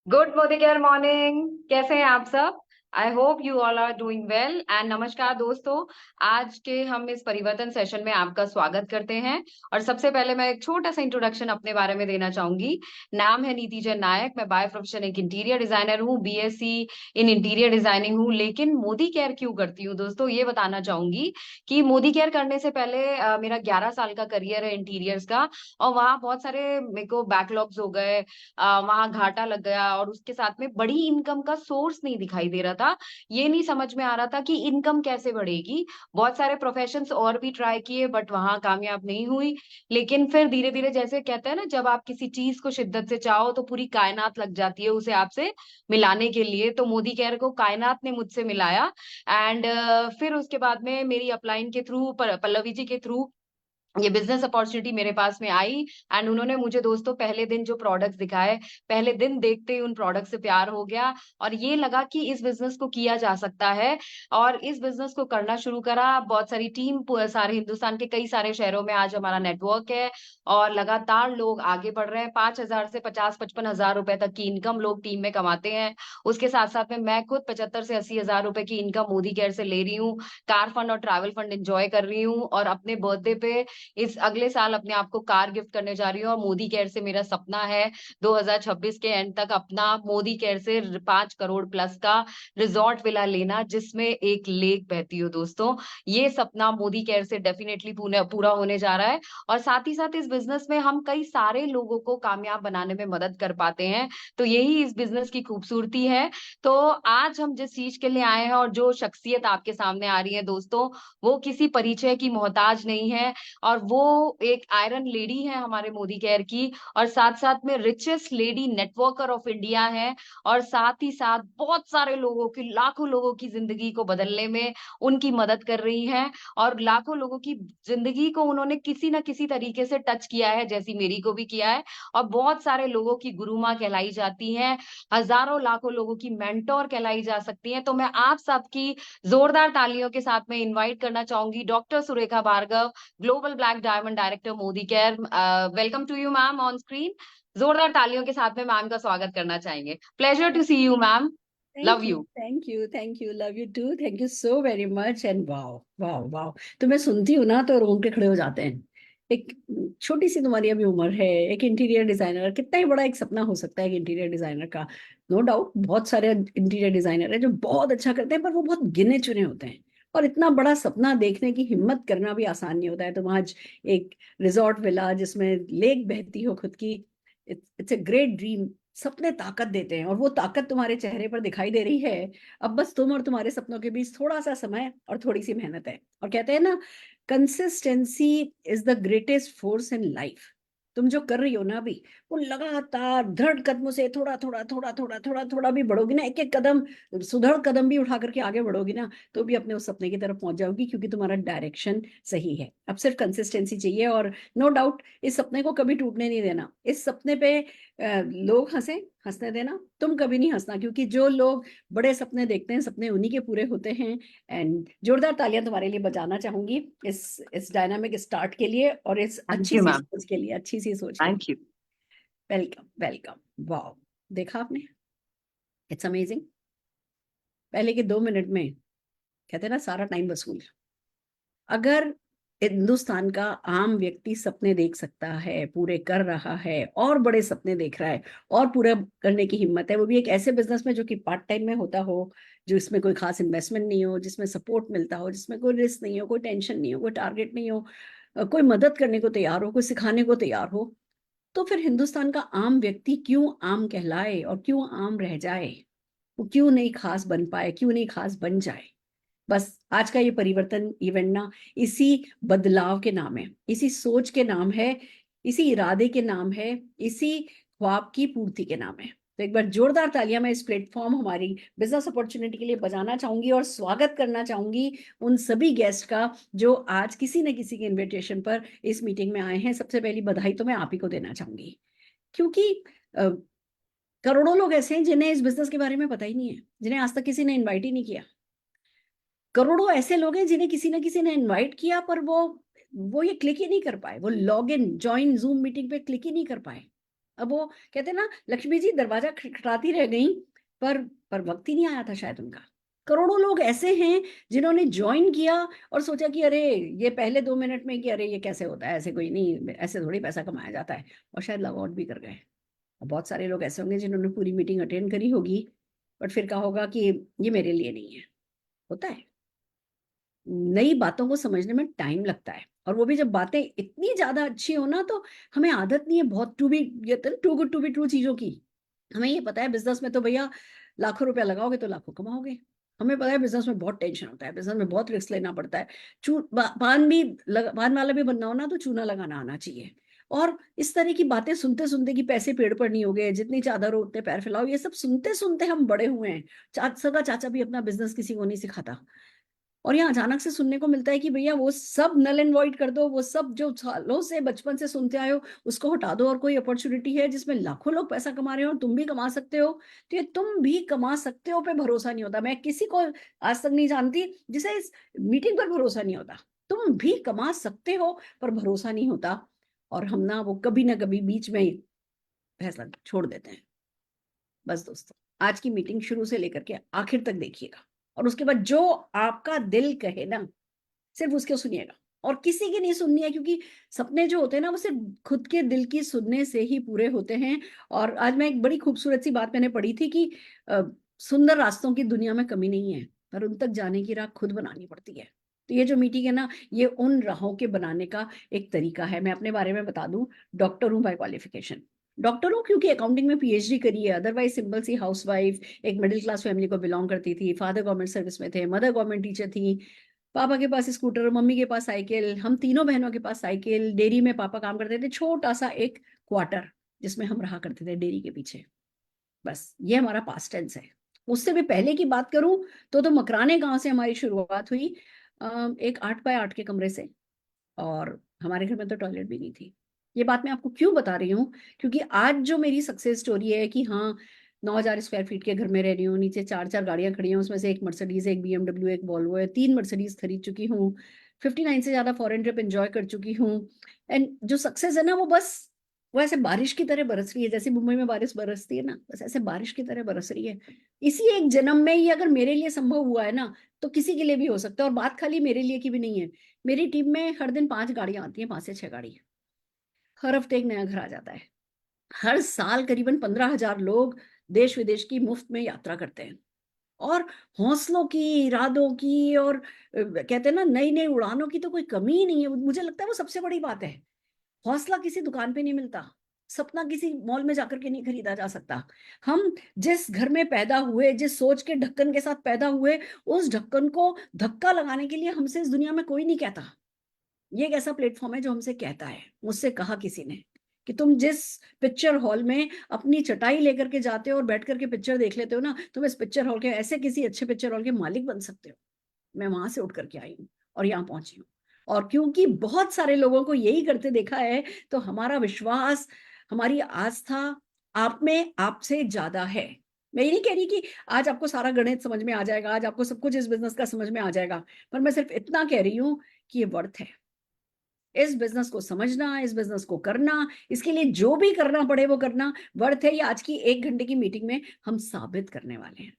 Good Modi care morning. कैसे हैं आप सब? I hope you all are doing well. And नमस्कार दोस्तों, आज के हम इस परिवर्तन सेशन में आपका स्वागत करते हैं। और सबसे पहले मैं एक छोटा सा इंट्रोडक्शन अपने बारे में देना चाहूंगी। नाम है नीति जन नायक। मैं बाय प्रोफेशन एक इंटीरियर डिजाइनर हूँ, बीएससी इन इंटीरियर डिजाइनिंग हूँ। लेकिन मोदी केयर क्यों करती हूँ दोस्तों, ये बताना चाहूंगी कि मोदी केयर करने से पहले मेरा 11 साल का करियर है इंटीरियर्स का। और वहाँ बहुत सारे मेरे को बैकलॉग्स हो गए, वहां घाटा लग गया, और उसके साथ में बड़ी इनकम का सोर्स नहीं दिखाई दे रहा था। ये नहीं समझ में आ रहा था कि इनकम कैसे बढ़ेगी। बहुत सारे प्रोफेशंस और भी ट्राई किए बट वहां कामयाब नहीं हुई। लेकिन फिर धीरे धीरे, जैसे कहते हैं ना, जब आप किसी चीज को शिद्दत से चाहो तो पूरी कायनात लग जाती है उसे आपसे मिलाने के लिए। तो मोदी केयर को कायनात ने मुझसे मिलाया। एंड फिर उसके बाद में मेरी अपलाइन के थ्रू, पल्लवी जी के थ्रू ये बिजनेस अपॉर्चुनिटी मेरे पास में आई। एंड उन्होंने मुझे दोस्तों पहले दिन जो प्रोडक्ट्स दिखाए, पहले दिन देखते ही उन प्रोडक्ट से प्यार हो गया। और ये लगा कि इस बिजनेस को किया जा सकता है। और इस बिजनेस को करना शुरू करा। बहुत सारी टीम, सारे हिंदुस्तान के कई सारे शहरों में आज हमारा नेटवर्क है। और लगातार लोग आगे बढ़ रहे हैं। 5,000 से 50-55 हजार रुपए तक की इनकम लोग टीम में कमाते हैं। उसके साथ साथ में मैं खुद 75 से 80 हजार रुपए की इनकम मोदी केयर से ले रही हूँ। कार फंड और ट्रैवल फंड एंजॉय कर रही हूँ। और अपने बर्थडे पे इस अगले साल अपने आप को कार गिफ्ट करने जा रही हूँ। और मोदी केयर से मेरा सपना है 2026 के एंड तक अपना मोदी केयर से 5 करोड़ प्लस का रिजॉर्ट विला लेना, जिसमें एक लेक बहती हो दोस्तों। ये सपना मोदी केयर से डेफिनेटली पूरा होने जा रहा है। और साथ ही साथ इस बिजनेस में हम कई सारे लोगों को कामयाब बनाने में मदद कर पाते हैं। तो यही इस बिजनेस की खूबसूरती है। तो आज हम जिस चीज के लिए आए हैं और जो शख्सियत आपके सामने आ रही है दोस्तों, वो किसी परिचय की मोहताज नहीं है। और वो एक आयरन लेडी है हमारे मोदी केयर की। और साथ साथ में richest lady networker of India है। और साथ ही साथ बहुत सारे लोगों की, लाखों लोगों की जिंदगी को बदलने में उनकी मदद कर रही हैं। और लाखों लोगों की जिंदगी को उन्होंने किसी ना किसी तरीके से टच किया है, जैसी मेरी को भी किया है। और बहुत सारे लोगों की गुरु माँ कहलाई जाती हैं। हजारों लाखों लोगों की मेंटोर कहलाई जा सकती हैं। तो मैं आप सबकी जोरदार तालियों के साथ में इनवाइट करना चाहूंगी doctor Surekha Bhargav, global black diamond director Modicare. Welcome to you ma'am on screen. जोरदार तालियों के साथ में मैम का स्वागत करना चाहेंगे। Pleasure to see you ma'am. Thank love you, you. Thank you, thank you, love you too, thank you so very much. And wow, wow, wow. तो मैं सुनती हूँ ना तो रोंगटे खड़े हो जाते हैं। एक छोटी सी तुम्हारी अभी उम्र है, एक इंटीरियर डिजाइनर, कितना ही बड़ा एक सपना हो सकता है एक इंटीरियर डिजाइनर का। नो डाउट बहुत सारे इंटीरियर डिजाइनर है जो बहुत अच्छा करते हैं, पर वो बहुत गिने चुने होते हैं। और इतना बड़ा सपना देखने की हिम्मत करना भी आसान नहीं होता है। तो आज एक रिजॉर्ट विला जिसमें लेक बहती हो खुद की, इट्स ए ग्रेट ड्रीम। सपने ताकत देते हैं और वो ताकत तुम्हारे चेहरे पर दिखाई दे रही है। अब बस तुम और तुम्हारे सपनों के बीच थोड़ा सा समय और थोड़ी सी मेहनत है। और कहते हैं ना, consistency is the greatest force in life. तुम जो कर रही हो ना अभी, वो लगातार दृढ़ कदमों से थोड़ा थोड़ा थोड़ा थोड़ा थोड़ा थोड़ा भी बढ़ोगी ना, एक एक कदम, सुदृढ़ कदम भी उठा करके आगे बढ़ोगी ना, तो भी अपने उस सपने की तरफ पहुंच जाओगी, क्योंकि तुम्हारा डायरेक्शन सही है। अब सिर्फ कंसिस्टेंसी चाहिए। और नो डाउट इस सपने को कभी टूटने नहीं देना। इस सपने पे लोग हंसे, हंसने देना, तुम कभी नहीं हंसना, क्योंकि जो लोग बड़े सपने देखते हैं सपने उन्हीं के पूरे होते हैं। एंड जोरदार तालियां तुम्हारे लिए बजाना चाहूंगी इस डायनामिक स्टार्ट के लिए और इस थैंक अच्छी यू सी मैम। सोच के लिए, अच्छी सी सोच के लिए। Thank you. Welcome, welcome. Wow, देखा आपने, इट्स अमेजिंग। पहले के 2 मिनट में कहते हैं ना सारा टाइम वसूल। अगर हिंदुस्तान का आम व्यक्ति सपने देख सकता है, पूरे कर रहा है, और बड़े सपने देख रहा है, और पूरा करने की हिम्मत है, वो भी एक ऐसे बिजनेस में जो कि पार्ट टाइम में होता हो, जो इसमें कोई खास इन्वेस्टमेंट नहीं हो, जिसमें सपोर्ट मिलता हो, जिसमें कोई रिस्क नहीं हो, कोई टेंशन नहीं हो, कोई टारगेट नहीं हो, कोई मदद करने को तैयार हो, कोई सिखाने को तैयार हो, तो फिर हिंदुस्तान का आम व्यक्ति क्यों आम कहलाए और क्यों आम रह जाए? वो क्यों नहीं खास बन पाए, क्यों नहीं खास बन जाए? बस आज का ये परिवर्तन इवेंट ना, इसी बदलाव के नाम है, इसी सोच के नाम है, इसी इरादे के नाम है, इसी ख्वाब की पूर्ति के नाम है। तो एक बार जोरदार तालियां मैं इस प्लेटफॉर्म, हमारी बिजनेस अपॉर्चुनिटी के लिए बजाना चाहूंगी और स्वागत करना चाहूंगी उन सभी गेस्ट का जो आज किसी न किसी के इनविटेशन पर इस मीटिंग में आए हैं। सबसे पहली बधाई तो मैं आप ही को देना चाहूंगी, क्योंकि अ, करोड़ों लोग ऐसे हैं जिन्हें इस बिजनेस के बारे में पता ही नहीं है, जिन्हें आज तक किसी ने इन्वाइट ही नहीं किया। करोड़ों ऐसे लोग हैं जिन्हें किसी ना किसी ने इनवाइट किया, पर वो ये क्लिक ही नहीं कर पाए, वो log in join zoom meeting पे क्लिक ही नहीं कर पाए। अब वो कहते ना, लक्ष्मी जी दरवाजा खटखटाती रह गई, पर वक्त ही नहीं आया था शायद उनका। करोड़ों लोग ऐसे हैं जिन्होंने ज्वाइन किया और सोचा कि अरे ये पहले 2 मिनट में कि अरे ये कैसे होता है, ऐसे कोई नहीं, ऐसे थोड़ी पैसा कमाया जाता है, और शायद लॉग आउट भी कर गए। और बहुत सारे लोग ऐसे होंगे जिन्होंने पूरी मीटिंग अटेंड करी होगी, बट फिर कहा होगा कि ये मेरे लिए नहीं है। होता है, नई बातों को समझने में टाइम लगता है, और वो भी जब बातें इतनी ज्यादा अच्छी हो ना, तो हमें आदत नहीं है बहुत too good to be true चीजों की। हमें ये पता है बिजनेस में तो भैया लाखों रुपया लगाओगे तो लाखों कमाओगे। हमें पता है बिजनेस में बहुत टेंशन होता है, बिजनेस में बहुत रिस्क लेना पड़ता है। पान वाला भी बनना हो ना, तो चूना लगाना आना चाहिए। और इस तरह की बातें सुनते सुनते कि पैसे पेड़ पर नहीं हो गए, जितनी चादर हो उतने पैर फैलाओ, ये सब सुनते सुनते हम बड़े हुए हैं। सगा चाचा भी अपना बिजनेस किसी को नहीं सिखाता, और यहाँ अचानक से सुनने को मिलता है कि भैया वो सब नल एंड वॉइड कर दो, वो सब जो सालों से बचपन से सुनते आए हो उसको हटा दो, और कोई अपॉर्चुनिटी है जिसमें लाखों लोग पैसा कमा रहे हो और तुम भी कमा सकते हो। तो ये तुम भी कमा सकते हो पे भरोसा नहीं होता। मैं किसी को आज तक नहीं जानती जिसे इस मीटिंग पर भरोसा नहीं होता। तुम भी कमा सकते हो, पर भरोसा नहीं होता, और हम ना वो कभी ना कभी बीच में ही फैसला छोड़ देते हैं। बस दोस्तों, आज की मीटिंग शुरू से लेकर के आखिर तक देखिएगा, और उसके बाद जो आपका दिल कहे ना, सिर्फ उसको सुनिएगा, और किसी की नहीं सुननी है, क्योंकि सपने जो होते हैं ना, वो सिर्फ खुद के दिल की सुनने से ही पूरे होते हैं। और आज मैं एक बड़ी खूबसूरत सी बात मैंने पढ़ी थी कि सुंदर रास्तों की दुनिया में कमी नहीं है, पर उन तक जाने की राह खुद बनानी पड़ती है। तो ये जो मीटिंग है ना, ये उन राहों के बनाने का एक तरीका है। मैं अपने बारे में बता दूं, डॉक्टर हूं बाय क्वालिफिकेशन। डॉक्टर हूँ क्योंकि अकाउंटिंग में पीएचडी करी है, अदरवाइज सिंपल सी हाउसवाइफ, एक मिडिल क्लास फैमिली को बिलोंग करती थी। फादर गवर्नमेंट सर्विस में थे, मदर गवर्नमेंट टीचर थी, पापा के पास स्कूटर, मम्मी के पास साइकिल, हम तीनों बहनों के पास साइकिल। डेयरी में पापा काम करते थे, छोटा सा एक क्वार्टर जिसमें हम रहा करते थे डेयरी के पीछे। बस ये हमारा पास्ट टेंस है। उससे भी पहले की बात करूं तो मकराने गांव से हमारी शुरुआत हुई, एक 8 बाय 8 के कमरे से, और हमारे घर में तो टॉयलेट भी नहीं थी। ये बात मैं आपको क्यों बता रही हूँ, क्योंकि आज जो मेरी सक्सेस स्टोरी है कि हाँ, 9,000 स्क्वायर फीट के घर में रह रही हूँ, नीचे 4 4 गाड़ियां खड़ी हैं, उसमें से एक मर्सिडीज, एक BMW, एक वॉल्वो है, 3 मर्सिडीज खरीद चुकी हूँ, 59 से ज्यादा फॉरेन ट्रिप एंजॉय कर चुकी हूँ। एंड जो सक्सेस है ना, वो बस वो ऐसे बारिश की तरह बरस रही है, जैसे मुंबई में बारिश बरसती है ना, बस ऐसे बारिश की तरह बरस रही है। इसी एक जन्म में ही अगर मेरे लिए संभव हुआ है ना, तो किसी के लिए भी हो सकता है। और बात खाली मेरे लिए की भी नहीं है, मेरी टीम में हर दिन 5 गाड़ियां आती हैं, 5 से 6 गाड़ी। हर हफ्ते एक नया घर आ जाता है। हर साल करीबन 15,000 लोग देश विदेश की मुफ्त में यात्रा करते हैं। और हौसलों की, इरादों की, और कहते हैं ना, नई नई उड़ानों की तो कोई कमी ही नहीं है। मुझे लगता है वो सबसे बड़ी बात है। हौसला किसी दुकान पे नहीं मिलता, सपना किसी मॉल में जाकर के नहीं खरीदा जा सकता। हम जिस घर में पैदा हुए, जिस सोच के ढक्कन के साथ पैदा हुए, उस ढक्कन को धक्का लगाने के लिए हमसे इस दुनिया में कोई नहीं कहता। ये एक ऐसा प्लेटफॉर्म है जो हमसे कहता है। मुझसे कहा किसी ने कि तुम जिस पिक्चर हॉल में अपनी चटाई लेकर के जाते हो और बैठ करके पिक्चर देख लेते हो ना, तुम इस पिक्चर हॉल के, ऐसे किसी अच्छे पिक्चर हॉल के मालिक बन सकते हो। मैं वहां से उठ करके आई हूँ और यहाँ पहुंची हूँ। और क्योंकि बहुत सारे लोगों को यही करते देखा है, तो हमारा विश्वास, हमारी आस्था आप में आपसे ज्यादा है। मैं ये नहीं कह रही कि आज आपको सारा गणित समझ में आ जाएगा, आज आपको सब कुछ इस बिजनेस का समझ में आ जाएगा, पर मैं सिर्फ इतना कह रही हूँ कि ये वर्थ है। इस बिजनेस को समझना, इस बिजनेस को करना, इसके लिए जो भी करना पड़े वो करना वर्थ है। ये आज की 1 घंटे की मीटिंग में हम साबित करने वाले हैं।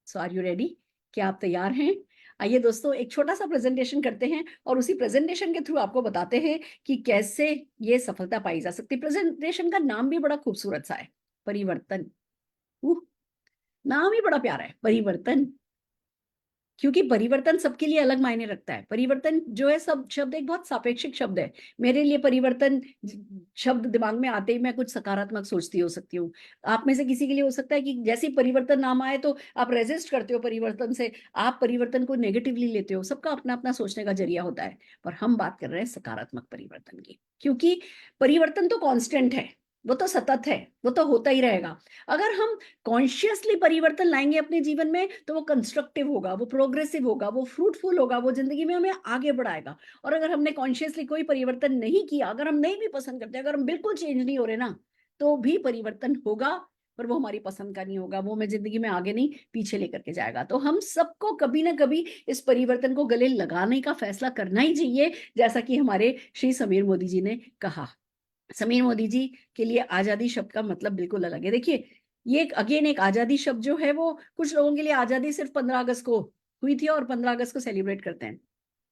सो आर यू रेडी? क्या आप तैयार हैं? आइए दोस्तों, एक छोटा सा प्रेजेंटेशन करते हैं, और उसी प्रेजेंटेशन के थ्रू आपको बताते हैं कि कैसे ये सफलता पाई जा सकती है। प्रेजेंटेशन का नाम भी बड़ा खूबसूरत सा है, परिवर्तन। नाम ही बड़ा प्यारा है, परिवर्तन। क्योंकि परिवर्तन सबके लिए अलग मायने रखता है। परिवर्तन जो है, सब शब्द एक बहुत सापेक्षिक शब्द है। मेरे लिए परिवर्तन शब्द दिमाग में आते ही मैं कुछ सकारात्मक सोचती हो सकती हूँ। आप में से किसी के लिए हो सकता है कि जैसे परिवर्तन नाम आए तो आप रेजिस्ट करते हो परिवर्तन से, आप परिवर्तन को नेगेटिवली लेते हो। सबका अपना अपना सोचने का जरिया होता है, पर हम बात कर रहे हैं सकारात्मक परिवर्तन की, क्योंकि परिवर्तन तो कांस्टेंट है, वो तो सतत है, वो तो होता ही रहेगा। अगर हम कॉन्शियसली परिवर्तन लाएंगे अपने जीवन में, तो वो कंस्ट्रक्टिव होगा, वो प्रोग्रेसिव होगा, वो फ्रूटफुल होगा, वो जिंदगी में हमें आगे बढ़ाएगा। और अगर हमने कॉन्शियसली कोई परिवर्तन नहीं किया, अगर हम नहीं भी पसंद करते, अगर हम बिल्कुल चेंज नहीं हो रहे ना, तो भी परिवर्तन होगा, पर वो हमारी पसंद का नहीं होगा, वो हमें जिंदगी में आगे नहीं पीछे लेकर के जाएगा। तो हम सबको कभी ना कभी इस परिवर्तन को गले लगाने का फैसला करना ही चाहिए, जैसा कि हमारे श्री समीर मोदी जी ने कहा। समीर मोदी जी के लिए आजादी शब्द का मतलब बिल्कुल अलग है। देखिए, ये एक आजादी शब्द जो है वो कुछ लोगों के लिए आजादी सिर्फ 15 अगस्त को हुई थी और 15 अगस्त को सेलिब्रेट करते हैं।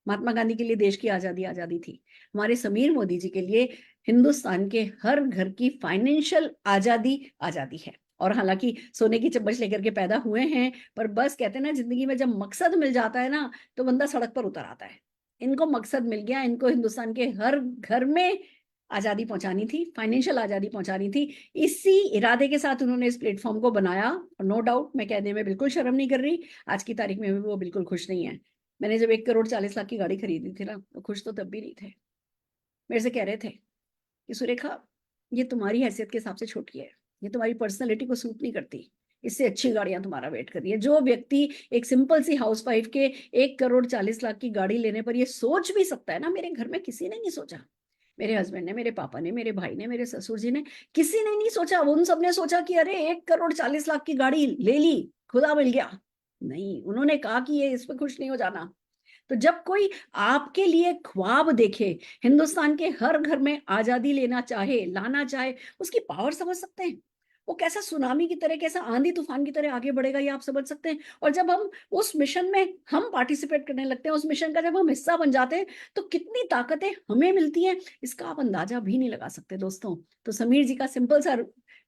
महात्मा गांधी के लिए देश की आजादी आजादी थी। हमारे समीर मोदी जी के लिए हिंदुस्तान के हर घर की फाइनेंशियल आजादी आजादी है। और हालांकि सोने की चम्मच लेकर के पैदा हुए हैं, पर बस कहते हैं ना, जिंदगी में जब मकसद मिल जाता है ना, तो बंदा सड़क पर उतर आता है। इनको मकसद मिल गया, इनको हिंदुस्तान के हर घर में आजादी पहुंचानी थी, फाइनेंशियल आजादी पहुंचानी थी। इसी इरादे के साथ उन्होंने इस प्लेटफॉर्म को बनाया। और नो डाउट, मैं कहने में बिल्कुल शर्म नहीं कर रही, आज की तारीख में भी वो बिल्कुल खुश नहीं है। मैंने जब 1 करोड़ 40 लाख की गाड़ी खरीदी थी ना, तो खुश तो तब भी नहीं थे। मेरे से कह रहे थे कि सुरेखा, ये तुम्हारी हैसियत के हिसाब से छोटी है, ये तुम्हारी पर्सनैलिटी को सूट नहीं करती, इससे अच्छी गाड़ियां तुम्हारा वेट कर रही है। जो व्यक्ति एक सिंपल सी हाउसवाइफ के 1 करोड़ 40 लाख की गाड़ी लेने पर ये सोच भी सकता है ना, मेरे घर में किसी ने नहीं सोचा। मेरे हस्बैंड ने, मेरे पापा ने, मेरे भाई ने, मेरे ससुर जी ने, किसी ने नहीं सोचा। उन सब ने सोचा कि अरे 1 करोड़ 40 लाख की गाड़ी ले ली, खुदा मिल गया। नहीं, उन्होंने कहा कि ये इस पर खुश नहीं हो जाना। तो जब कोई आपके लिए ख्वाब देखे, हिंदुस्तान के हर घर में आजादी लेना चाहे, लाना चाहे, उसकी पावर समझ सकते हैं। वो कैसा सुनामी की तरह, कैसा आंधी तूफान की तरह आगे बढ़ेगा, ये आप समझ सकते हैं। और जब हम उस मिशन में हम पार्टिसिपेट करने लगते हैं, उस मिशन का जब हम हिस्सा बन जाते हैं, तो कितनी ताकतें हमें मिलती हैं, इसका आप अंदाजा भी नहीं लगा सकते दोस्तों। तो समीर जी का सिंपल सा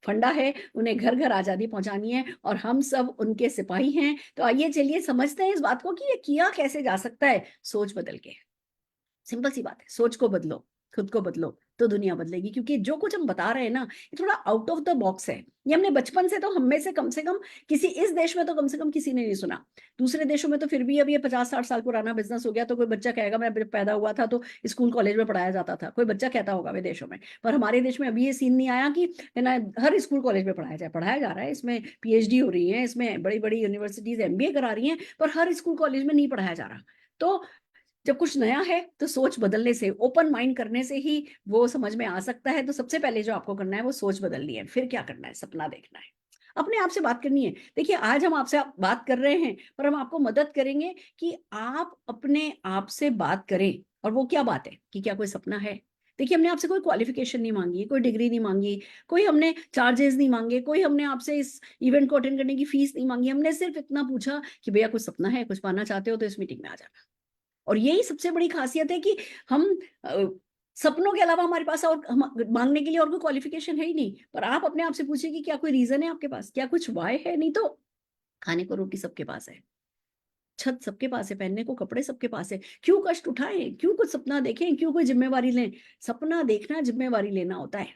फंडा है, उन्हें घर घर आजादी पहुंचानी है और हम सब उनके सिपाही हैं। तो आइए चलिए समझते हैं इस बात को कि ये किया कैसे जा सकता है। सोच बदल के। सिंपल सी बात है, सोच को बदलो, खुद को बदलो, तो दुनिया बदलेगी। क्योंकि जो कुछ हम बता रहे हैं ना, ये थोड़ा आउट ऑफ द बॉक्स है। ये हमने बचपन से, तो हम में से कम किसी, इस देश में तो कम से कम किसी ने नहीं सुना। दूसरे देशों में तो फिर भी अब ये 50-60 साल पुराना बिजनेस हो गया। तो कोई बच्चा कहेगा, मैं पैदा हुआ था तो स्कूल कॉलेज में पढ़ाया जाता था, कोई बच्चा कहता होगा विदेशों में। पर हमारे देश में अभी ये सीन नहीं आया कि है ना, हर स्कूल कॉलेज में पढ़ाया जाए। पढ़ाया जा रहा है, इसमें पीएचडी हो रही है, इसमें बड़ी बड़ी यूनिवर्सिटीज एमबीए करा रही हैं, पर हर स्कूल कॉलेज में नहीं पढ़ाया जा रहा। तो जब कुछ नया है तो सोच बदलने से, ओपन माइंड करने से ही वो समझ में आ सकता है। तो सबसे पहले जो आपको करना है वो सोच बदलनी है। फिर क्या करना है? सपना देखना है, अपने आप से बात करनी है। देखिए, आज हम आपसे बात कर रहे हैं, पर हम आपको मदद करेंगे कि आप अपने आप से बात करें। और वो क्या बात है कि क्या कोई सपना है? देखिए, हमने आपसे कोई क्वालिफिकेशन नहीं मांगी, कोई डिग्री नहीं मांगी, कोई हमने चार्जेस नहीं मांगे, कोई हमने आपसे इस इवेंट को अटेंड करने की फीस नहीं मांगी। हमने सिर्फ इतना पूछा कि भैया कुछ सपना है, कुछ पाना चाहते हो तो इस मीटिंग में आ जाना। और यही सबसे बड़ी खासियत है कि हम सपनों के अलावा हमारे पास और हम मांगने के लिए और कोई क्वालिफिकेशन है ही नहीं। पर आप अपने आप से पूछिए कि क्या कोई रीजन है आपके पास, क्या कुछ वाय है? नहीं तो खाने को रोटी सबके पास है, छत सबके पास है, पहनने को कपड़े सबके पास है। क्यों कष्ट उठाएं, क्यों कुछ सपना देखें, क्यों कोई जिम्मेवारी लें? सपना देखना जिम्मेवारी लेना होता है।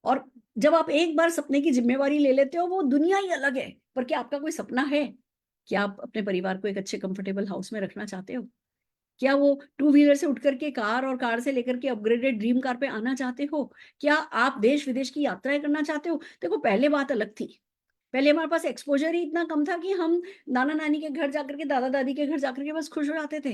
और जब आप एक बार सपने की जिम्मेवारी ले लेते हो, वो दुनिया ही अलग है। पर क्या आपका कोई सपना है? क्या आप अपने परिवार को एक अच्छे कंफर्टेबल हाउस में रखना चाहते हो? क्या वो टू व्हीलर से उठ करके कार और कार से लेकर के अपग्रेडेड ड्रीम कार पे आना चाहते हो? क्या आप देश विदेश की यात्राएं करना चाहते हो? देखो, पहले बात अलग थी। पहले हमारे पास एक्सपोजर ही इतना कम था कि हम नाना नानी के घर जाकर के, दादा दादी के घर जाकर के बस खुश हो जाते थे।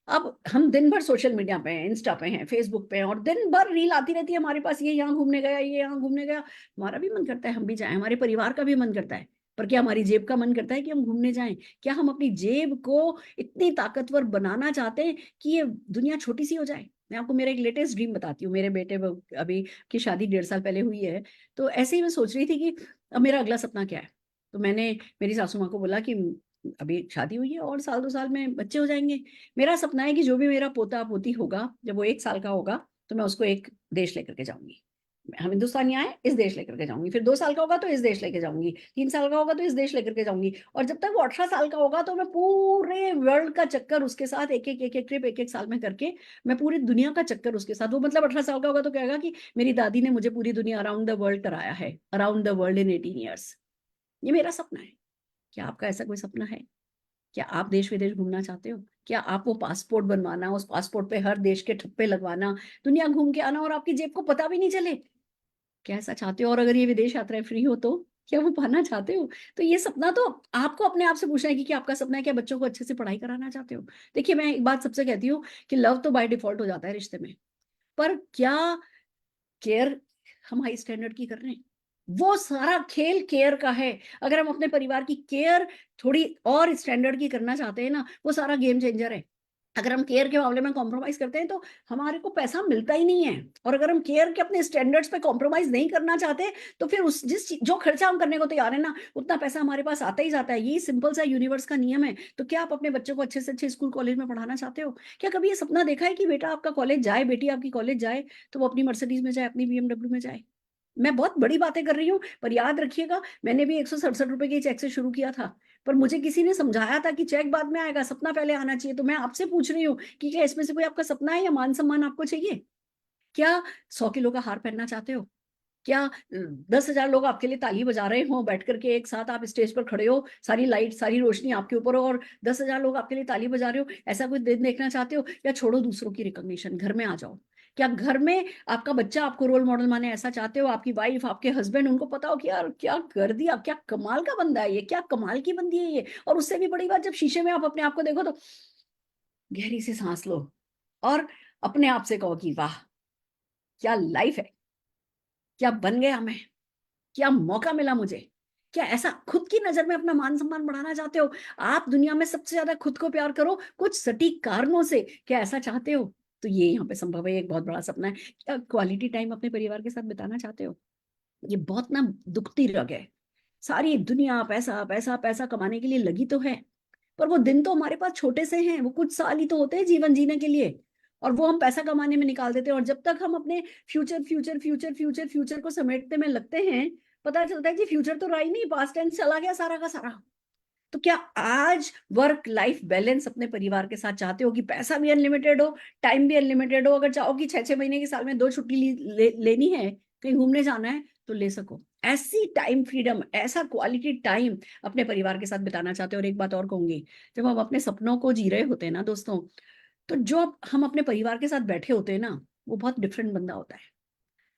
अब हम दिन भर सोशल मीडिया पे हैं, इंस्टा पे हैं, फेसबुक पे हैं, और दिन भर रील आती रहती है हमारे पास। ये यहाँ घूमने गया, ये यहाँ घूमने गया। हमारा भी मन करता है हम भी जाएं, हमारे परिवार का भी मन करता है। पर क्या हमारी जेब का मन करता है कि हम घूमने जाएं? क्या हम अपनी जेब को इतनी ताकतवर बनाना चाहते हैं कि ये दुनिया छोटी सी हो जाए? मैं आपको मेरा एक लेटेस्ट ड्रीम बताती हूँ। मेरे बेटे अभी की शादी 1.5 साल पहले हुई है। तो ऐसे ही मैं सोच रही थी कि अब मेरा अगला सपना क्या है। तो मैंने मेरी सासू माँ को बोला कि अभी शादी हुई है और 1-2 साल में बच्चे हो जाएंगे। मेरा सपना है कि जो भी मेरा पोता पोती होगा, जब वो 1 साल का होगा, तो मैं उसको एक देश लेकर के जाऊंगी। हम हिंदुस्तान यहाँ है, इस देश लेकर के जाऊंगी। फिर 2 साल का होगा तो इस देश लेके जाऊंगी, 3 साल का होगा तो इस देश लेकर के जाऊंगी। और जब तक वो 18 साल का होगा, तो मैं पूरे वर्ल्ड का चक्कर उसके साथ, एक एक ट्रिप 1-1 साल में करके, मैं पूरी दुनिया का चक्कर उसके साथ। वो मतलब 18 साल का होगा तो कहेगा कि मेरी दादी ने मुझे पूरी दुनिया अराउंड द वर्ल्ड कराया है, around the world in 18 years. ये मेरा सपना है। क्या आपका ऐसा कोई सपना है? क्या आप देश विदेश घूमना चाहते हो? क्या आप वो पासपोर्ट बनवाना, उस पासपोर्ट पे हर देश के ठप्पे लगवाना, दुनिया घूम के आना और आपकी जेब को पता भी नहीं चले? क्या ऐसा चाहते हो? और अगर ये विदेश यात्राएं फ्री हो तो क्या वो पाना चाहते हो? तो ये सपना तो आपको अपने आप से पूछना है कि क्या आपका सपना है? क्या बच्चों को अच्छे से पढ़ाई कराना चाहते हो? देखिए, मैं एक बात सबसे कहती हूँ कि लव तो बाय डिफॉल्ट हो जाता है रिश्ते में, पर क्या केयर हम हाई स्टैंडर्ड की कर रहे हैं? वो सारा खेल केयर का है। अगर हम अपने परिवार की केयर थोड़ी और स्टैंडर्ड की करना चाहते हैं ना, वो सारा गेम चेंजर है। अगर हम केयर के मामले में कॉम्प्रोमाइज करते हैं तो हमारे को पैसा मिलता ही नहीं है। और अगर हम केयर के अपने स्टैंडर्ड्स पे कॉम्प्रोमाइज नहीं करना चाहते तो फिर उस जो खर्चा हम करने को तैयार है ना, उतना पैसा हमारे पास आता ही जाता है। ये सिंपल सा यूनिवर्स का नियम है। तो क्या आप अपने बच्चों को अच्छे से अच्छे स्कूल कॉलेज में पढ़ाना चाहते हो? क्या कभी ये सपना देखा है कि बेटा आपका कॉलेज जाए, बेटी आपकी कॉलेज जाए, तो वो अपनी मर्सिडीज में जाए, अपनी BMW में जाए? मैं बहुत बड़ी बातें कर रही हूँ, पर याद रखिएगा, मैंने भी 167 रुपए के चेक से शुरू किया था। पर मुझे किसी ने समझाया था कि चेक बाद में आएगा, सपना पहले आना चाहिए। तो मैं आपसे पूछ रही हूँ कि क्या इसमें से कोई आपका सपना है या मान सम्मान आपको चाहिए? क्या 100 किलो का हार पहनना चाहते हो? क्या 10,000 लोग आपके लिए ताली बजा रहे हो, बैठ करके एक साथ आप स्टेज पर खड़े हो, सारी लाइट सारी रोशनी आपके ऊपर हो और 10,000 लोग आपके लिए ताली बजा रहे हो, ऐसा कुछ दिन देखना चाहते हो? या छोड़ो दूसरों की रिकॉग्निशन, घर में आ जाओ। क्या घर में आपका बच्चा आपको रोल मॉडल माने, ऐसा चाहते हो? आपकी वाइफ, आपके हस्बैंड, उनको पता हो कि यार क्या कर दिया, क्या कमाल का बंदा है ये, क्या कमाल की बंदी है ये। और उससे भी बड़ी बात, जब शीशे में आप अपने आप को देखो तो गहरी सी सांस लो और अपने आप से कहो कि वाह, क्या लाइफ है, क्या बन गया मैं, क्या मौका मिला मुझे। क्या ऐसा खुद की नजर में अपना मान सम्मान बढ़ाना चाहते हो? आप दुनिया में सबसे ज्यादा खुद को प्यार करो कुछ सटीक कारणों से, क्या ऐसा चाहते हो? तो ये यहाँ पे संभव है, एक बहुत बड़ा सपना है। क्या क्वालिटी टाइम अपने परिवार के साथ बिताना चाहते हो? ये बहुत ना दुखती रग है। सारी दुनिया पैसा पैसा पैसा कमाने के लिए लगी तो है, पर वो दिन तो हमारे पास छोटे से हैं, वो कुछ साल ही तो होते हैं जीवन जीने के लिए। और वो हम पैसा कमाने में निकाल देते हैं। और जब तक हम अपने future future future future future को समेटने में लगते हैं, पता चलता है कि फ्यूचर तो रहा ही नहीं, पास्ट टेंस चला गया सारा का सारा। तो क्या आज वर्क लाइफ बैलेंस अपने परिवार के साथ चाहते हो कि पैसा भी अनलिमिटेड हो, टाइम भी अनलिमिटेड हो? अगर चाहो कि 6-6 महीने की साल में 2 छुट्टी लेनी है, कहीं घूमने जाना है, तो ले सको। ऐसी टाइम फ्रीडम, ऐसा क्वालिटी टाइम अपने परिवार के साथ बिताना चाहते हो। और एक बात और कहूंगी, जब हम अपने सपनों को जी रहे होते हैं ना दोस्तों, तो जो हम अपने परिवार के साथ बैठे होते हैं ना, वो बहुत डिफरेंट बंदा होता है।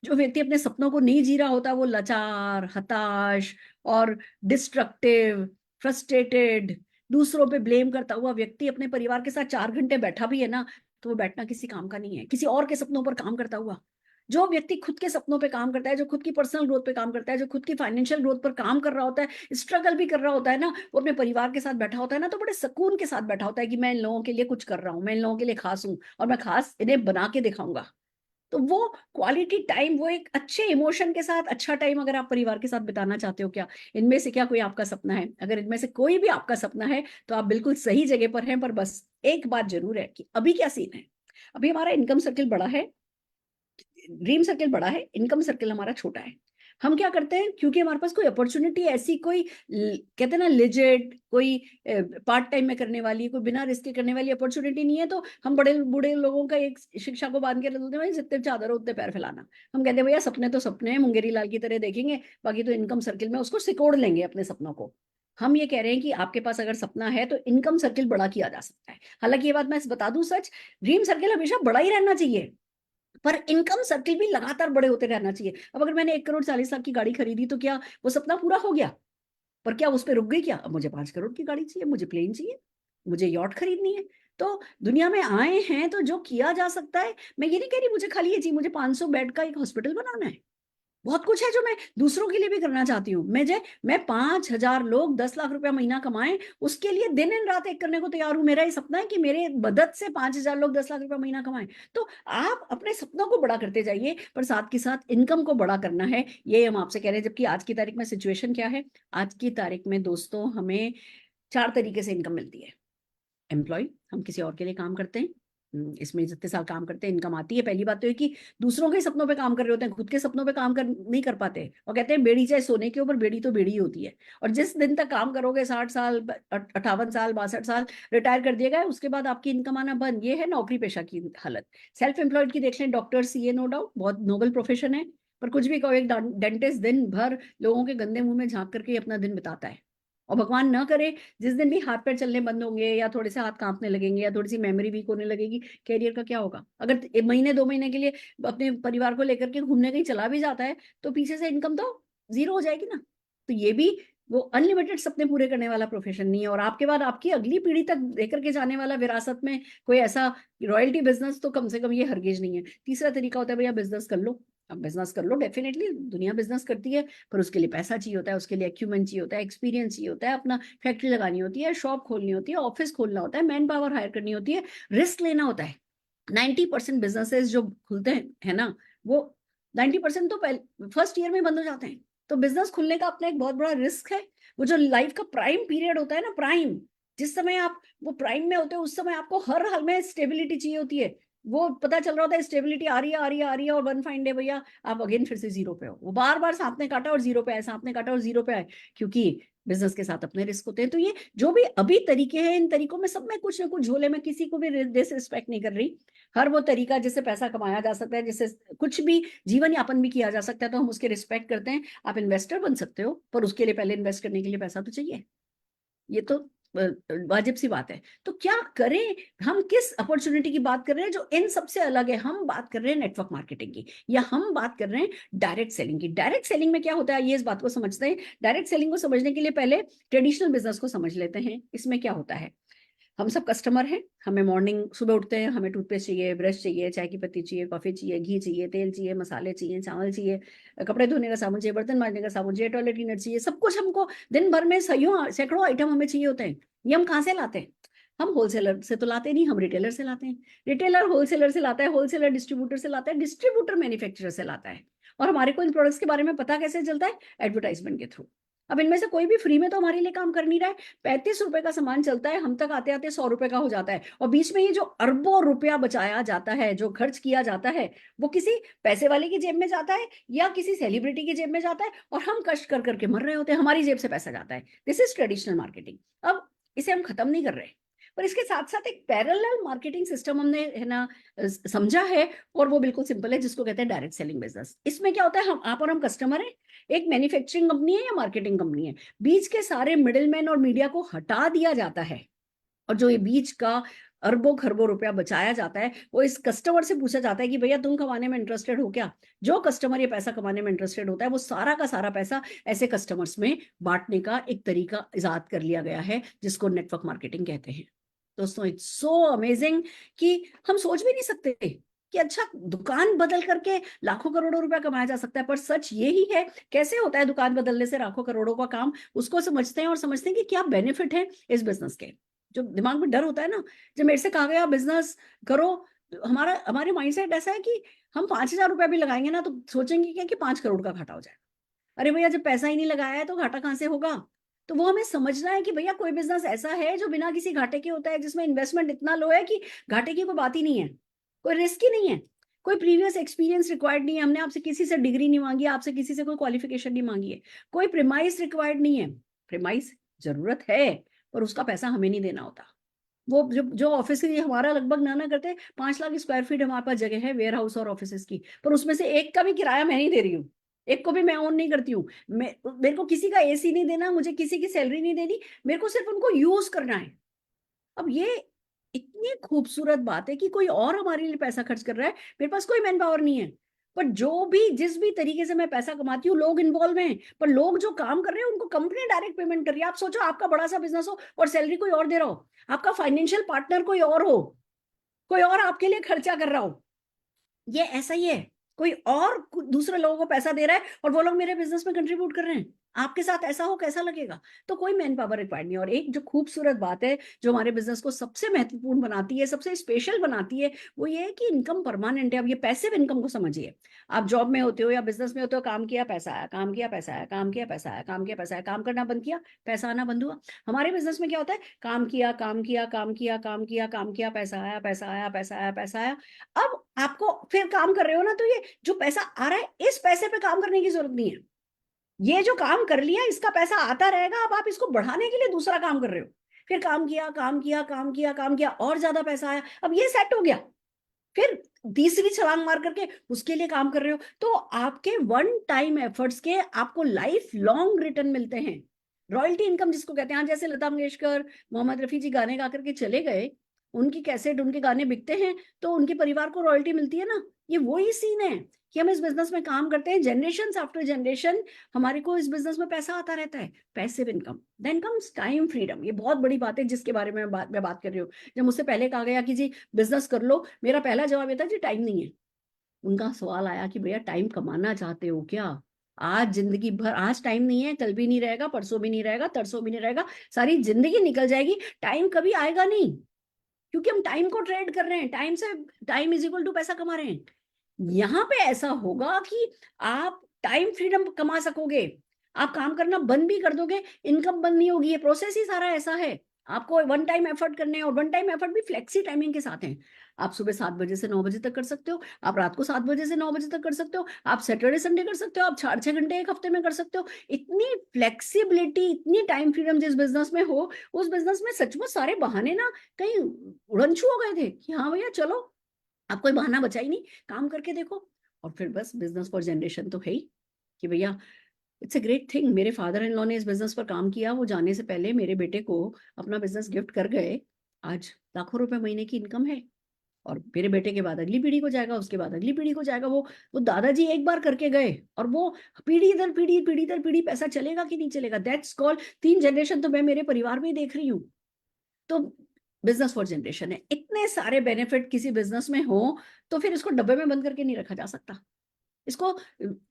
जो व्यक्ति अपने सपनों को नहीं जी रहा होता, वो लाचार, हताश और डिस्ट्रक्टिव, फ्रस्ट्रेटेड, दूसरों पे ब्लेम करता हुआ व्यक्ति अपने परिवार के साथ 4 घंटे बैठा भी है ना, तो वो बैठना किसी काम का नहीं है, किसी और के सपनों पर काम करता हुआ। जो व्यक्ति खुद के सपनों पे काम करता है, जो खुद की पर्सनल ग्रोथ पे काम करता है, जो खुद की फाइनेंशियल ग्रोथ पर काम कर रहा होता है, स्ट्रगल भी कर रहा होता है ना, वो अपने परिवार के साथ बैठा होता है ना, तो बड़े सुकून के साथ बैठा होता है कि मैं इन लोगों के लिए कुछ कर रहा हूँ, मैं इन लोगों के लिए खास हूँ और मैं खास इन्हें बना के दिखाऊंगा। तो वो क्वालिटी टाइम, वो एक अच्छे इमोशन के साथ अच्छा टाइम अगर आप परिवार के साथ बिताना चाहते हो, क्या इनमें से क्या कोई आपका सपना है? अगर इनमें से कोई भी आपका सपना है तो आप बिल्कुल सही जगह पर हैं। पर बस एक बात जरूर है कि अभी क्या सीन है, अभी हमारा इनकम सर्किल बड़ा है, ड्रीम सर्किल बड़ा है, इनकम सर्किल हमारा छोटा है। हम क्या करते हैं, क्योंकि हमारे पास कोई अपॉर्चुनिटी ऐसी कोई कहते हैं ना लिजिट, कोई पार्ट टाइम में करने वाली, कोई बिना रिस्क के करने वाली अपॉर्चुनिटी नहीं है, तो हम बड़े बूढ़े लोगों का एक शिक्षा को बांध के रख देते हैं, भाई जितने चादर हो उतने पैर फैलाना। हम कहते हैं भैया सपने तो सपने हैं, मुंगेरी लाल की तरह देखेंगे, बाकी तो इनकम सर्किल में उसको सिकोड़ लेंगे अपने सपनों को। हम ये कह रहे हैं कि आपके पास अगर सपना है तो इनकम सर्किल बड़ा किया जा सकता है। हालांकि ये बात मैं बता दूं सच, ड्रीम सर्किल हमेशा बड़ा ही रहना चाहिए, पर इनकम सर्किल भी लगातार बड़े होते रहना चाहिए। अब अगर मैंने 1,40,00,000 की गाड़ी खरीदी तो क्या वो सपना पूरा हो गया? पर क्या उस पर रुक गई? क्या अब मुझे 5 करोड़ की गाड़ी चाहिए, मुझे प्लेन चाहिए, मुझे यॉट खरीदनी है? तो दुनिया में आए हैं तो जो किया जा सकता है, मैं ये नहीं कह रही मुझे खाली ये चाहिए, मुझे 500 बेड का एक हॉस्पिटल बनाना है। बहुत कुछ है जो मैं दूसरों के लिए भी करना चाहती हूँ। मैं 5,000 लोग 10 लाख रुपया महीना कमाएं, उसके लिए दिन एंड रात एक करने को तैयार हूं। मेरा ये सपना है कि मेरे मदद से 5,000 लोग 10 लाख रुपया महीना कमाएं। तो आप अपने सपनों को बड़ा करते जाइए, पर साथ के साथ इनकम को बड़ा करना है, ये हम आपसे कह रहे हैं। जबकि आज की तारीख में सिचुएशन क्या है? आज की तारीख में दोस्तों हमें 4 तरीके से इनकम मिलती है। एम्प्लॉय, हम किसी और के लिए काम करते हैं, इसमें जितने साल काम करते हैं इनकम आती है। पहली बात तो है कि दूसरों के सपनों पे काम कर रहे होते हैं, खुद के सपनों पे काम कर नहीं कर पाते, और कहते हैं बेड़ी चाहे सोने के ऊपर, बेड़ी तो बेड़ी होती है। और जिस दिन तक काम करोगे, 60 साल, 58 साल, 62 साल, रिटायर कर दिया गया, उसके बाद आपकी इनकम आना बंद। ये है नौकरी पेशा की हालत। सेल्फ एम्प्लॉयड की देख लें, डॉक्टर, सीए, नो डाउट बहुत नोबल प्रोफेशन है, पर कुछ भी कहो, एक डेंटिस्ट दिन भर लोगों के गंदे मुंह में झांक करके अपना दिन बिताता है। और भगवान ना करे, जिस दिन भी हाथ पैर चलने बंद होंगे, या थोड़े से हाथ कांपने लगेंगे, या थोड़ी सी मेमोरी वीक होने लगेगी, कैरियर का क्या होगा? अगर 1 महीने 2 महीने के लिए अपने परिवार को लेकर के घूमने कहीं चला भी जाता है, तो पीछे से इनकम तो जीरो हो जाएगी ना। तो ये भी वो अनलिमिटेड सपने पूरे करने वाला प्रोफेशन नहीं है। और आपके बाद आपकी अगली पीढ़ी तक लेकर के जाने वाला विरासत में कोई ऐसा रॉयल्टी बिजनेस तो कम से कम ये हरगिज नहीं है। तीसरा तरीका होता है भैया बिजनेस कर लो, अब बिजनेस कर लो, डेफिनेटली दुनिया बिजनेस करती है, पर उसके लिए पैसा चाहिए होता है, उसके लिए एक्यूमेंट चाहिए होता है, एक्सपीरियंस चाहिए होता है, अपना फैक्ट्री लगानी होती है, शॉप खोलनी होती है, ऑफिस खोलना होता है, मैन पावर हायर करनी होती है, रिस्क लेना होता है। 90% बिजनेसेस जो खुलते हैं है ना, वो 90% तो फर्स्ट ईयर में बंद हो जाते हैं। तो बिजनेस खुलने का अपना एक बहुत बड़ा रिस्क है। वो जो लाइफ का प्राइम पीरियड होता है ना, प्राइम, जिस समय आप वो प्राइम में होते हो, उस समय आपको हर हाल में स्टेबिलिटी चाहिए होती है। वो पता चल रहा होता है स्टेबिलिटी आ रही है, आ रही है, आ रही है, और वन फाइन डे भैया आप अगेन फिर से जीरो पे हो। वो बार बार सांप ने काटा और जीरो पे आए, सांप ने काटा और जीरो पे आए, क्योंकि बिजनेस के साथ अपने रिस्क होते हैं। तो ये जो भी अभी तरीके हैं, इन तरीकों में सब में कुछ ना कुछ झोले में, किसी को भी डिसरिस्पेक्ट नहीं कर रही। हर वो तरीका जिससे पैसा कमाया जा सकता है, जिससे कुछ भी जीवन यापन भी किया जा सकता है, तो हम उसके रिस्पेक्ट करते हैं। आप इन्वेस्टर बन सकते हो, पर उसके लिए पहले इन्वेस्ट करने के लिए पैसा तो चाहिए। ये तो वाजिब सी बात है। तो क्या करें, हम किस अपॉर्चुनिटी की बात कर रहे हैं जो इन सबसे अलग है? हम बात कर रहे हैं नेटवर्क मार्केटिंग की, या हम बात कर रहे हैं डायरेक्ट सेलिंग की। डायरेक्ट सेलिंग में क्या होता है, ये इस बात को समझते हैं। डायरेक्ट सेलिंग को समझने के लिए पहले ट्रेडिशनल बिजनेस को समझ लेते हैं। इसमें क्या होता है, हम सब कस्टमर हैं, हमें मॉर्निंग सुबह उठते हैं, हमें टूथपेस्ट चाहिए, ब्रश चाहिए, चाय की पत्ती चाहिए, कॉफी चाहिए, घी चाहिए, तेल चाहिए, मसाले चाहिए, चावल चाहिए, कपड़े धोने का साबुन चाहिए, बर्तन मांजने का साबुन चाहिए, टॉयलेट क्लीनर चाहिए। सब कुछ हमको दिन भर में सैकड़ों सैकड़ों आइटम हमें चाहिए होते हैं। ये हम कहाँ से लाते हैं? हम होलसेलर से तो लाते नहीं, हम रिटेलर से लाते हैं। रिटेलर होलसेलर से लाता है, होलसेलर डिस्ट्रीब्यूटर से लाता है, डिस्ट्रीब्यूटर मैन्युफैक्चरर से लाता है। और हमारे को इन प्रोडक्ट्स के बारे में पता कैसे चलता है? एडवर्टाइजमेंट के थ्रू। अब इनमें से कोई भी फ्री में तो हमारे लिए काम कर नहीं रहा है। 35 रुपए का सामान चलता है, हम तक आते आते 100 रुपए का हो जाता है, और बीच में ये जो अरबों रुपया बचाया जाता है, जो खर्च किया जाता है, वो किसी पैसे वाले की जेब में जाता है या किसी सेलिब्रिटी की जेब में जाता है, और हम कष्ट कर करके मर रहे होते हैं, हमारी जेब से पैसा जाता है। This is traditional marketing. अब इसे हम खत्म नहीं कर रहे, पर इसके साथ साथ एक पैरेलल मार्केटिंग सिस्टम हमने है ना समझा है, और वो बिल्कुल सिंपल है, जिसको कहते हैं डायरेक्ट सेलिंग बिजनेस। इसमें क्या होता है, हम आप और हम कस्टमर है, एक मैन्युफैक्चरिंग कंपनी है या मार्केटिंग कंपनी है, बीच के सारे मिडिलमैन और मीडिया को हटा दिया जाता है, और जो ये बीच का अरबों खरबों रुपया बचाया जाता है, वो इस कस्टमर से पूछा जाता है कि भैया तुम कमाने में इंटरेस्टेड हो क्या? जो कस्टमर ये पैसा कमाने में इंटरेस्टेड होता है, वो सारा का सारा पैसा ऐसे कस्टमर्स में बांटने का एक तरीका इजाद कर लिया गया है, जिसको नेटवर्क मार्केटिंग कहते हैं। दोस्तों, इट्स सो अमेजिंग कि हम सोच भी नहीं सकते कि अच्छा, दुकान बदल करके लाखों करोड़ों रुपया कमाया जा सकता है। पर सच ये ही है। कैसे होता है दुकान बदलने से लाखों करोड़ों का काम? उसको समझते हैं और समझते हैं कि क्या बेनिफिट है इस बिजनेस के। जो दिमाग में डर होता है ना, जब मेरे से कहा गया बिजनेस करो, तो हमारे माइंडसेट ऐसा है कि हम 5,000 रुपया भी लगाएंगे ना, तो सोचेंगे क्या कि 5 करोड़ का घाटा हो जाए। अरे भैया, जब पैसा ही नहीं लगाया है तो घाटा कहाँ से होगा? तो वो हमें समझना है कि भैया कोई बिजनेस ऐसा है जो बिना किसी घाटे के होता है, जिसमें इन्वेस्टमेंट इतना लो है कि घाटे की कोई बात ही नहीं है, कोई रिस्क ही नहीं है, कोई प्रीवियस एक्सपीरियंस रिक्वायर्ड नहीं है, हमने आपसे किसी से डिग्री नहीं मांगी, आपसे किसी से कोई क्वालिफिकेशन नहीं मांगी है, कोई प्रीमाइस रिक्वायर्ड नहीं है। प्रीमाइस जरूरत है, पर उसका पैसा हमें नहीं देना होता। वो जो जो ऑफिस की हमारा लगभग ना करते 5 लाख स्क्वायर फीट हमारे पास जगह है वेयर हाउस और ऑफिस की, पर उसमें से एक का भी किराया मैं नहीं दे रही हूँ, एक को भी मैं ओन नहीं करती हूँ। मेरे को किसी का एसी नहीं देना, मुझे किसी की सैलरी नहीं देनी, मेरे को सिर्फ उनको यूज करना है। अब ये इतनी खूबसूरत बात है कि कोई और हमारे लिए पैसा खर्च कर रहा है, मेरे पास कोई मैन पावर नहीं है, पर जो भी जिस भी तरीके से मैं पैसा कमाती हूँ, लोग इन्वॉल्व हैं, पर लोग जो काम कर रहे हैं उनको कंपनी डायरेक्ट पेमेंट कर रही है। आप सोचो, आपका बड़ा सा बिजनेस हो और सैलरी कोई और दे रहा हो, आपका फाइनेंशियल पार्टनर कोई और हो, कोई और आपके लिए खर्चा कर रहा हो, ये ऐसा ही है। कोई और दूसरे लोगों को पैसा दे रहा है और वो लोग मेरे बिजनेस में कंट्रीब्यूट कर रहे हैं। आपके साथ ऐसा हो, कैसा लगेगा? तो कोई मैन पावर रिक्वायर्ड नहीं। और एक जो खूबसूरत बात है, जो हमारे बिजनेस को सबसे महत्वपूर्ण बनाती है, सबसे स्पेशल बनाती है, वो ये है कि इनकम परमानेंट है। अब ये पैसिव इनकम को समझिए। आप जॉब में होते हो या बिजनेस में होते हो, काम किया पैसा आया, काम किया पैसा आया, काम किया पैसा आया, काम किया पैसा आया, काम करना बंद किया, पैसा आना बंद हुआ। हमारे बिजनेस में क्या होता है? काम किया, काम किया, काम किया, काम किया, काम किया, पैसा आया, पैसा आया, पैसा आया, पैसा आया। अब आपको फिर काम कर रहे हो ना, तो ये जो पैसा आ रहा है, इस पैसे पे काम करने की जरूरत नहीं है। ये जो काम कर लिया, इसका पैसा आता रहेगा। अब आप इसको बढ़ाने के लिए दूसरा काम कर रहे हो। फिर काम किया, काम किया, काम किया, काम किया, और ज्यादा पैसा आया, अब ये सेट हो गया। फिर तीसरी छलांग मार करके उसके लिए काम कर रहे हो। तो आपके वन टाइम एफर्ट्स के आपको लाइफ लॉन्ग रिटर्न मिलते हैं। रॉयल्टी इनकम जिसको कहते हैं। जैसे लता मंगेशकर, मोहम्मद रफी जी गाने गा करके चले गए, उनकी कैसेट, उनके गाने बिकते हैं, तो उनके परिवार को रॉयल्टी मिलती है ना। ये वही सीन है कि हम इस बिजनेस में काम करते हैं, जनरेशन आफ्टर जनरेशन हमारे को इस बिजनेस में पैसा आता रहता है, passive income. Then comes time freedom. ये बहुत बड़ी बात है जिसके बारे में मैं बात कर रही हूँ। जब मुझसे पहले कहा गया कि जी बिजनेस कर लो, मेरा पहला जवाब ये था जी टाइम नहीं है। उनका सवाल आया कि भैया टाइम कमाना चाहते हो क्या? आज जिंदगी भर, आज टाइम नहीं है, कल भी नहीं रहेगा, परसों भी नहीं रहेगा, तरसों भी नहीं रहेगा, सारी जिंदगी निकल जाएगी, टाइम कभी आएगा नहीं, क्योंकि हम टाइम को ट्रेड कर रहे हैं, टाइम इज इक्वल टू पैसा कमा रहे हैं। यहाँ पे ऐसा होगा कि आप टाइम फ्रीडम कमा सकोगे, आप काम करना बंद भी कर दोगे, इनकम बंद नहीं होगी, ये प्रोसेस ही सारा ऐसा है। आपको वन टाइम एफर्ट करने हैं, और वन टाइम एफर्ट भी फ्लेक्सी टाइमिंग के साथ है। आप सुबह 7 बजे से 9 बजे तक कर सकते हो, आप रात को 7 बजे से 9 बजे तक कर सकते हो, आप सैटरडे संडे कर सकते हो, आप 4-6 घंटे एक हफ्ते में कर सकते हो। इतनी फ्लेक्सिबिलिटी, इतनी टाइम फ्रीडम जिस बिजनेस में हो, उस बिजनेस में सचमुच सारे बहाने ना कहीं उड़नछू हो गए थे कि हाँ भैया चलो, आप कोई बहाना बचा ही नहीं, काम करके देखो। और फिर बस बिजनेस फॉर जनरेशन तो है ही कि भैया इट्स अ ग्रेट थिंग। मेरे फादर इन लॉ ने इस बिजनेस पर काम किया, वो जाने से पहले मेरे बेटे को अपना बिजनेस गिफ्ट कर गए। आज लाखों रुपए महीने की इनकम है, और मेरे बेटे के बाद अगली पीढ़ी को जाएगा, उसके बाद अगली पीढ़ी को जाएगा। वो दादाजी एक बार करके गए, और वो पीढ़ी दर पीढ़ी पैसा चलेगा कि नहीं चलेगा, दैट्स कॉल्ड 3 जनरेशन। तो मैं मेरे परिवार में ही देख रही हूँ। तो बिजनेस फॉर जनरेशन है, इतने सारे बेनिफिट किसी बिजनेस में हो, तो फिर इसको डब्बे में बंद करके नहीं रखा जा सकता। इसको,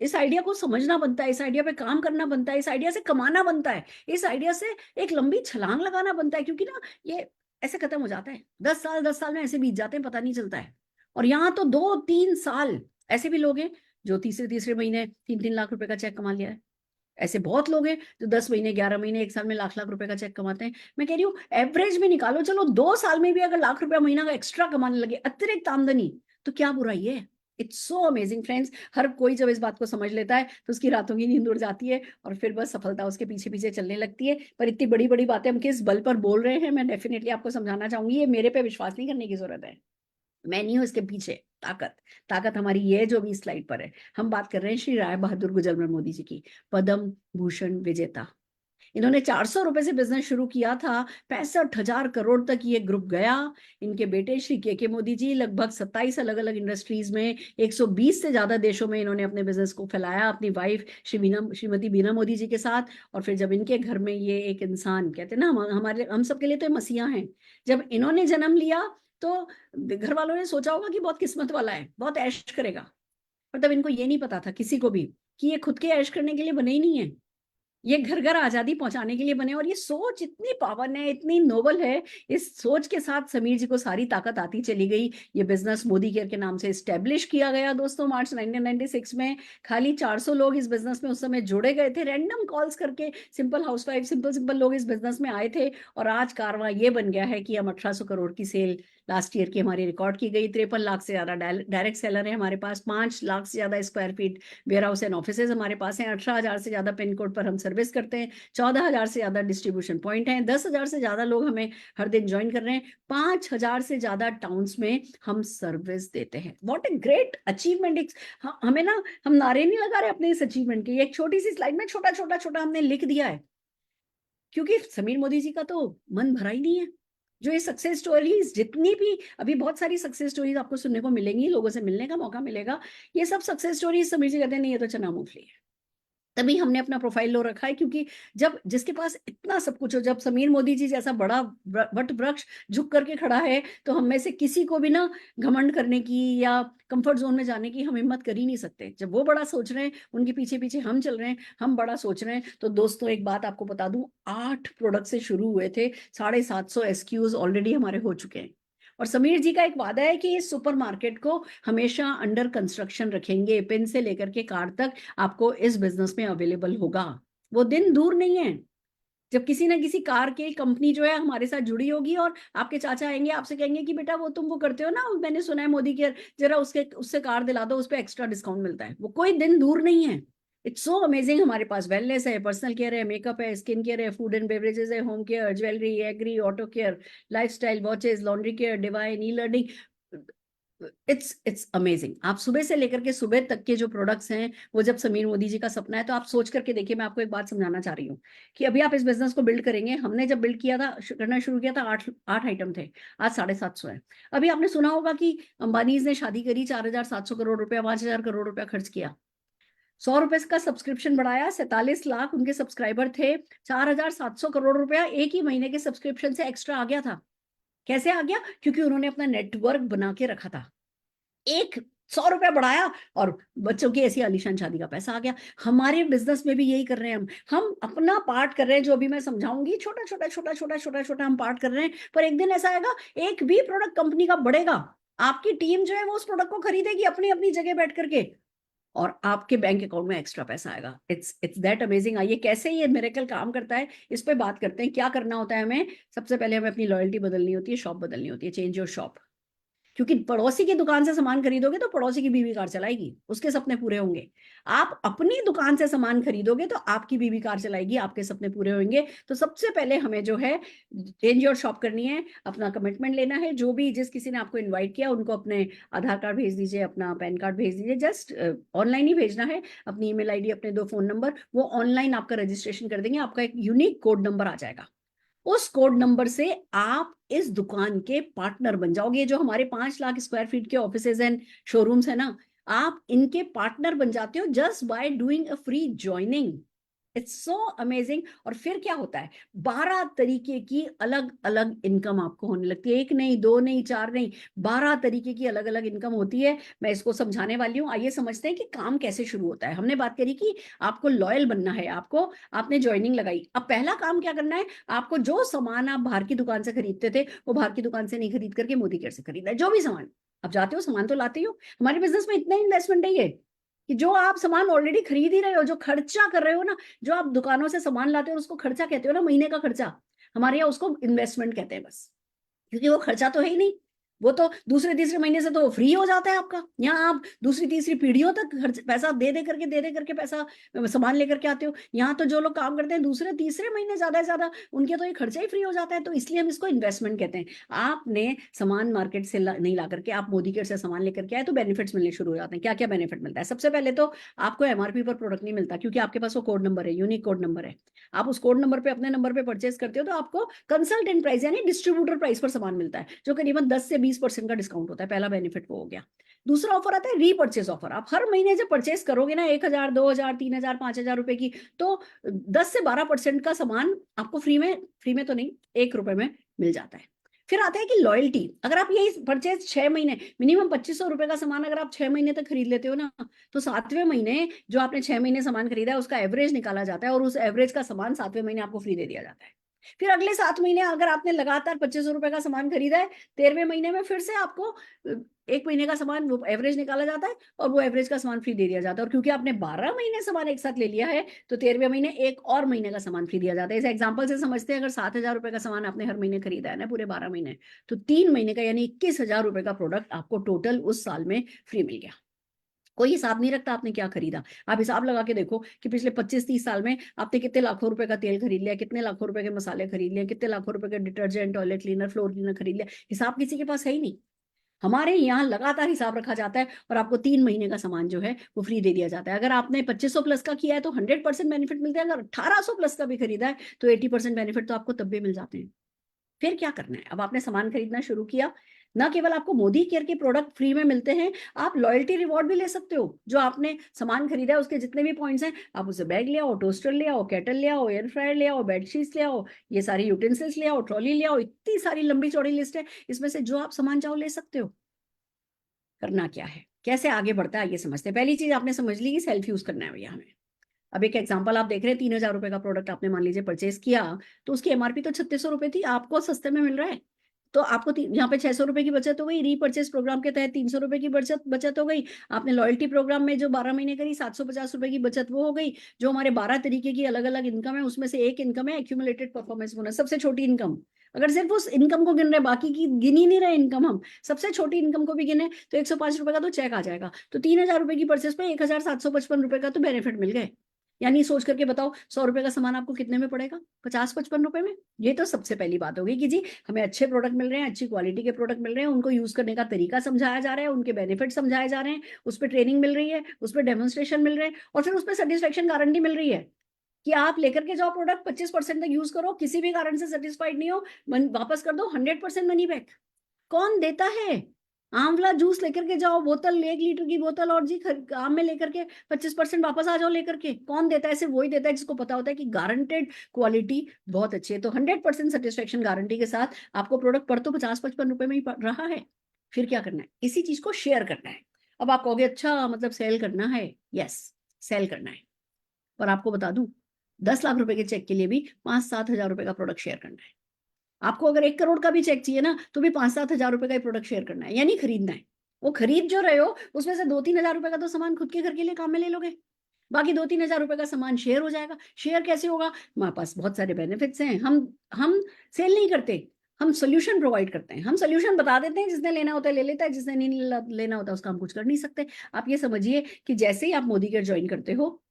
इस आइडिया को समझना बनता है, इस आइडिया पे काम करना बनता है, इस आइडिया से कमाना बनता है, इस आइडिया से एक लंबी छलांग लगाना बनता है, क्योंकि ना ये ऐसे खत्म हो जाता है। 10 साल में ऐसे बीत जाते हैं, पता नहीं चलता है। और यहाँ तो 2-3 साल ऐसे भी लोग हैं जो तीसरे तीसरे महीने 3-3 लाख रुपए का चेक कमा लिया है। ऐसे बहुत लोग हैं जो 10 महीने, 11 महीने, एक साल में लाख लाख रुपए का चेक कमाते हैं। मैं कह रही हूँ एवरेज में निकालो, चलो 2 साल में भी अगर लाख रुपया महीना का एक्स्ट्रा कमाने लगे, अतिरिक्त आमदनी, तो क्या बुराई है? It's so amazing friends. हर कोई जब इस बात को समझ लेता है तो उसकी रातों की नींद उड़ जाती है, और फिर बस सफलता उसके पीछे पीछे चलने लगती है। पर इतनी बड़ी बड़ी बातें हम किस बल पर बोल रहे हैं, मैं डेफिनेटली आपको समझाना चाहूंगी। ये मेरे पे विश्वास नहीं करने की जरूरत है, मैं नहीं हूं इसके पीछे। ताकत ताकत हमारी ये जो भी स्लाइड पर है, हम बात कर रहे हैं श्री राय बहादुर गुजरमल मोदी जी की, पद्म भूषण विजेता। इन्होंने 400 रुपए से बिजनेस शुरू किया था, 65,000 करोड़ तक ये ग्रुप गया। इनके बेटे श्री के मोदी जी लगभग 27 अलग अलग इंडस्ट्रीज में 120 से ज्यादा देशों में इन्होंने अपने बिजनेस को फैलाया, अपनी वाइफ श्रीमती बीना मोदी जी के साथ। और फिर जब इनके घर में ये एक इंसान, कहते हैं ना, हमारे हम सबके लिए तो मसीहा हैं, जब इन्होंने जन्म लिया तो घर वालों ने सोचा होगा कि बहुत किस्मत वाला है, बहुत ऐश करेगा। पर तब इनको ये नहीं पता था किसी को भी कि ये खुद के ऐश करने के लिए बने ही नहीं है, ये घर घर आजादी पहुंचाने के लिए बने। और ये सोच इतनी पावन है, इतनी नोबल है। इस सोच के साथ समीर जी को सारी ताकत आती चली गई। ये बिजनेस मोदी केयर के नाम से स्टेब्लिश किया गया दोस्तों, मार्च 1996 में। खाली 400 लोग इस बिजनेस में उस समय जुड़े गए थे, रैंडम कॉल्स करके। सिंपल हाउसवाइफ, सिंपल लोग इस बिजनेस में आए थे, और आज कारवां ये बन गया है कि हम 1800 करोड़ की सेल लास्ट ईयर की हमारी रिकॉर्ड की गई। 53 लाख से ज्यादा डायरेक्ट सेलर है हमारे पास, 5 लाख से ज्यादा square feet warehouse and offices हमारे पास हैं, 18,000 से ज्यादा पिन कोड पर हम सर्विस करते हैं, 14,000 से ज्यादा डिस्ट्रीब्यूशन पॉइंट हैं, 10,000 से ज्यादा लोग हमें हर दिन ज्वाइन कर रहे हैं, 5,000 से ज्यादा टाउन्स में हम सर्विस देते हैं। What a great achievement. हमें ना, हम नारे नहीं लगा रहे अपने इस अचीवमेंट के, एक छोटी सी स्लाइड में छोटा छोटा छोटा हमने लिख दिया है, क्योंकि समीर मोदी जी का तो मन भरा ही नहीं है। जो ये सक्सेस स्टोरीज जितनी भी, अभी बहुत सारी सक्सेस स्टोरीज आपको सुनने को मिलेंगी, लोगों से मिलने का मौका मिलेगा, ये सब सक्सेस स्टोरीज समीर जी कहते हैं नहीं ये तो चना मूंगफली है। तभी हमने अपना प्रोफाइल लो रखा है, क्योंकि जब जिसके पास इतना सब कुछ हो, जब समीर मोदी जी जैसा बड़ा वट वृक्ष झुक करके खड़ा है, तो हम में से किसी को भी ना घमंड करने की या कंफर्ट जोन में जाने की हम हिम्मत कर ही नहीं सकते। जब वो बड़ा सोच रहे हैं, उनके पीछे पीछे हम चल रहे हैं, हम बड़ा सोच रहे हैं। तो दोस्तों एक बात आपको बता दूं, 8 प्रोडक्ट से शुरू हुए थे, 750 SKUs ऑलरेडी हमारे हो चुके हैं। और समीर जी का एक वादा है कि इस सुपरमार्केट को हमेशा अंडर कंस्ट्रक्शन रखेंगे, पिन से लेकर के कार तक आपको इस बिजनेस में अवेलेबल होगा। वो दिन दूर नहीं है जब किसी ना किसी कार की कंपनी जो है हमारे साथ जुड़ी होगी, और आपके चाचा आएंगे, आपसे कहेंगे कि बेटा वो तुम वो करते हो ना, मैंने सुना है मोदी केयर, जरा उससे कार दिला दो, उस पर एक्स्ट्रा डिस्काउंट मिलता है। वो कोई दिन दूर नहीं है। It's so amazing. हमारे पास वेलनेस है, पर्सनल केयर है, मेकअप है, स्किन केयर है, फूड एंड बेवरेजेस है, home care, jewellery, agri, auto care, lifestyle, watches, laundry care, divine, e learning. It's amazing. आप सुबह से लेकर के सुबह तक के जो प्रोडक्ट्स हैं, वो जब समीर मोदी जी का सपना है, तो आप सोच करके देखिए। मैं आपको एक बात समझाना चाह रही हूँ कि अभी आप इस बिजनेस को बिल्ड करेंगे, हमने जब बिल्ड किया था, करना शुरू किया था, 8 आइटम थे, आज 750 है। अभी आपने सुना होगा कि अंबानीज ने शादी करी, 4,700 करोड़ रुपया, 5,000 करोड़ रुपया खर्च किया, 100 रुपए का सब्सक्रिप्शन बढ़ाया, 47 लाख उनके सब्सक्राइबर थे, 4,700 करोड़ रुपया एक ही महीने के सब्सक्रिप्शन से एक्स्ट्रा आ गया था। कैसे आ गया? क्योंकि उन्होंने अपना नेटवर्क बना के रखा था। एक 100 रुपया बढ़ाया और बच्चों की ऐसी आलीशान शादी का पैसा आ गया। हमारे बिजनेस में भी यही कर रहे हैं हम अपना पार्ट कर रहे हैं, जो अभी मैं समझाऊंगी, छोटा छोटा छोटा छोटा छोटा छोटा हम पार्ट कर रहे हैं। पर एक दिन ऐसा आएगा, एक भी प्रोडक्ट कंपनी का बढ़ेगा, आपकी टीम जो है वो उस प्रोडक्ट को खरीदेगी अपनी अपनी जगह बैठ करके, और आपके बैंक अकाउंट में एक्स्ट्रा पैसा आएगा। It's that amazing. आइए कैसे ये मिरेकल काम करता है इस पे बात करते हैं। क्या करना होता है हमें? सबसे पहले हमें अपनी लॉयल्टी बदलनी होती है, शॉप बदलनी होती है, चेंज योर शॉप। क्योंकि पड़ोसी की दुकान से सामान खरीदोगे तो पड़ोसी की बीवी कार चलाएगी, उसके सपने पूरे होंगे। आप अपनी दुकान से सामान खरीदोगे तो आपकी बीवी कार चलाएगी, आपके सपने पूरे होंगे। तो सबसे पहले हमें जो है चेंज योर शॉप करनी है, अपना कमिटमेंट लेना है। जो भी जिस किसी ने आपको इन्वाइट किया उनको अपने आधार कार्ड भेज दीजिए, अपना पैन कार्ड भेज दीजिए, जस्ट ऑनलाइन ही भेजना है, अपनी ईमेल आईडी, अपने 2 फोन नंबर, वो ऑनलाइन आपका रजिस्ट्रेशन कर देंगे। आपका एक यूनिक कोड नंबर आ जाएगा, उस कोड नंबर से आप इस दुकान के पार्टनर बन जाओगे। जो हमारे 5 लाख स्क्वायर फीट के ऑफिसेज एंड शोरूम्स है ना, आप इनके पार्टनर बन जाते हो just by doing a free joining. It's so amazing. और फिर क्या होता है, 12 तरीके की अलग अलग इनकम आपको होने लगती है। 1 नहीं, 2 नहीं, 4 नहीं, 12 तरीके की अलग अलग इनकम होती है। मैं इसको समझाने वाली हूँ। आइए समझते हैं कि काम कैसे शुरू होता है। हमने बात करी कि आपको लॉयल बनना है, आपको, आपने ज्वाइनिंग लगाई। अब पहला काम क्या करना है, आपको जो सामान आप बाहर की दुकान से खरीदते थे वो बाहर की दुकान से नहीं खरीद करके मोदी केयर से खरीदना है। जो भी सामान आप जाते हो, सामान तो लाते हो। हमारे बिजनेस में इतना इन्वेस्टमेंट है कि जो आप सामान ऑलरेडी खरीद ही रहे हो, जो खर्चा कर रहे हो ना, जो आप दुकानों से सामान लाते हो उसको खर्चा कहते हो ना, महीने का खर्चा, हमारे यहाँ उसको इन्वेस्टमेंट कहते हैं बस। क्योंकि वो खर्चा तो है ही नहीं, वो तो दूसरे तीसरे महीने से तो फ्री हो जाता है आपका। यहाँ आप दूसरी तीसरी पीढ़ियों तक खर्च पैसा दे दे करके पैसा सामान लेकर के आते हो। यहाँ तो जो लोग काम करते हैं दूसरे तीसरे महीने ज्यादा से ज्यादा उनके तो ये खर्चा ही फ्री हो जाता है। तो इसलिए हम इसको इन्वेस्टमेंट कहते हैं। आपने सामान मार्केट से नहीं ला करके आप मोदी केयर से सामान लेकर के आए तो बेनिफिट्स मिलने शुरू हो जाते हैं। क्या क्या बेनिफिट मिलता है? सबसे पहले तो आपको एमआरपी पर प्रोडक्ट नहीं मिलता, क्योंकि आपके पास वो कोड नंबर है, यूनिक कोड नंबर है। आप उस कोड नंबर पे अपने नंबर पे परचेस करते हो तो आपको कंसल्टेंट प्राइस यानी डिस्ट्रीब्यूटर प्राइस पर सामान मिलता है, जो करीबन 10 से 20% का डिस्काउंट होता है। पहला बेनिफिट वो हो गया। दूसरा ऑफर आता है रीपर्चेस ऑफर। आप हर महीने जब परचेस करोगे ना 1,000, 2,000, 3,000, 5,000 रुपए की, तो 10 से 12% का सामान आपको फ्री में तो नहीं, 1 रुपए में मिल जाता है। फिर आता है कि लॉयल्टी। अगर आप यही परचेज 6 महीने, मिनिमम 2500 रुपए का सामान अगर आप 6 महीने तक खरीद लेते हो ना, तो 7वें महीने जो आपने 6 महीने सामान खरीदा है उसका एवरेज निकाला जाता है और उस एवरेज का सामान 7वें महीने आपको फ्री दे दिया जाता है। फिर अगले 7 महीने अगर आपने लगातार 2500 रुपए का सामान खरीदा है, 13वें महीने में फिर से आपको 1 महीने का सामान वो एवरेज निकाला जाता है और वो एवरेज का सामान फ्री दे दिया जाता है। और क्योंकि आपने 12 महीने सामान एक साथ ले लिया है तो 13वें महीने एक और महीने का सामान फ्री दिया जाता है। इस एग्जाम्पल से समझते हैं, अगर 7,000 रुपए का सामान आपने हर महीने खरीदा है ना पूरे 12 महीने, तो 3 महीने का यानी 21,000 रुपए का प्रोडक्ट आपको टोटल उस साल में फ्री मिल गया। कोई हिसाब नहीं रखता आपने क्या खरीदा। आप हिसाब लगा के देखो कि पिछले 25-30 साल में आपने कितने लाखों रुपए का तेल खरीद लिया, कितने लाखों रुपए के मसाले खरीद लिए, कितने लाखों रुपए के detergent, toilet cleaner, floor cleaner खरीद लिया। हिसाब किसी के पास है ही नहीं। हमारे यहाँ लगातार हिसाब रखा जाता है और आपको 3 महीने का सामान जो है वो फ्री दे दिया जाता है। अगर आपने 2500 प्लस का किया है तो 100% बेनिफिट मिलता है। अगर 1800 प्लस का भी खरीदा है तो 80% बेनिफिट तो आपको तब भी मिल जाते हैं। फिर क्या करना है, अब आपने सामान खरीदना शुरू किया, ना केवल आपको मोदी केयर के प्रोडक्ट फ्री में मिलते हैं, आप लॉयल्टी रिवॉर्ड भी ले सकते हो। जो आपने सामान खरीदा है उसके जितने भी पॉइंट्स हैं, आप उसे बैग ले आओ, टोस्टर ले आओ, केटल ले आओ, एयर फ्रायर ले आओ, बेडशीट्स ले आओ, ये सारी यूटेंसिल्स ले आओ, ट्रॉली ले आओ। इतनी सारी लंबी चौड़ी लिस्ट है, इसमें से जो आप सामान चाहो ले सकते हो। करना क्या है, कैसे आगे बढ़ता है, ये समझते हैं। पहली चीज आपने समझ ली कि सेल्फ यूज करना है भैया हमें। अब एक एग्जांपल आप देख रहे हैं, 3,000 रुपए का प्रोडक्ट आपने मान लीजिए परचेज किया, तो उसकी एमआरपी तो 3,600 रुपए थी, आपको सस्ते में मिल रहा है। तो आपको यहाँ पे 600 रुपए की बचत हो गई, रीपर्चेज प्रोग्राम के तहत 300 रुपए की बचत बचत हो गई। आपने लॉयल्टी प्रोग्राम में जो 12 महीने करी 750 रुपए की बचत वो हो गई। जो हमारे 12 तरीके की अलग अलग इनकम है उसमें से एक इनकम है एक्यूमुलेटेड परफॉर्मेंस बोनस, सबसे छोटी इनकम। अगर सिर्फ उस इनकम को गिन रहे, बाकी की गिन ही नहीं रहे इनकम, हम सबसे छोटी इनकम को भी गिने तो 105 रुपए का तो चेक आ जाएगा। तो 3,000 रुपए की परचेस पे 1,755 रुपए का तो बेनिफिट मिल गए। यानी सोच करके बताओ, 100 रुपए का सामान आपको कितने में पड़ेगा? 50-55 रुपए में। ये तो सबसे पहली बात होगी कि जी हमें अच्छे प्रोडक्ट मिल रहे हैं, अच्छी क्वालिटी के प्रोडक्ट मिल रहे हैं, उनको यूज करने का तरीका समझाया जा रहा है, उनके बेनिफिट समझाए जा रहे हैं, उस पर ट्रेनिंग मिल रही है, उस पर डेमोन्स्ट्रेशन मिल रहे हैं, और फिर उस पर सेटिस्फेक्शन गारंटी मिल रही है कि आप लेकर के जाओ प्रोडक्ट, 25% तक यूज करो, किसी भी कारण से सेटिस्फाइड नहीं हो वापस कर दो, 100% मनी बैक। कौन देता है? आंवला जूस लेकर के जाओ, बोतल 1 लीटर की बोतल, और जी आम में लेकर के 25% वापस आ जाओ लेकर के। कौन देता है? सिर्फ वही देता है जिसको पता होता है कि गारंटेड क्वालिटी बहुत अच्छी है। तो 100% सेटिस्फेक्शन गारंटी के साथ आपको प्रोडक्ट पड़ तो 50-55 रुपए में ही पड़ रहा है। फिर क्या करना है? इसी चीज को शेयर करना है। अब आप कहोगे अच्छा मतलब सेल करना है, यस सेल करना है, पर आपको बता दूं 10 लाख रुपए के चेक के लिए भी 5-7 हजार रुपए का प्रोडक्ट शेयर करना है। आपको अगर 1 करोड़ का भी चेक चाहिए ना तो भी 5-7 हजार रुपए का ही प्रोडक्ट शेयर करना है, यानी खरीदना है। वो खरीद जो रहे हो उसमें से 2-3 हजार रुपए का तो सामान खुद के घर के लिए काम में ले लोगे, बाकी 2-3 हजार रुपए का सामान शेयर हो जाएगा। शेयर कैसे होगा? हमारे पास बहुत सारे बेनिफिट्स हैं। हम सेल नहीं करते, हम सोल्यूशन प्रोवाइड करते हैं। हम सोल्यूशन बता देते हैं, जिसने लेना होता है ले लेता है, जिसने नहीं लेना होता उसका हम कुछ कर नहीं सकते। आप ये समझिए कि जैसे ही आप मोदी केयर ज्वाइन करते हो,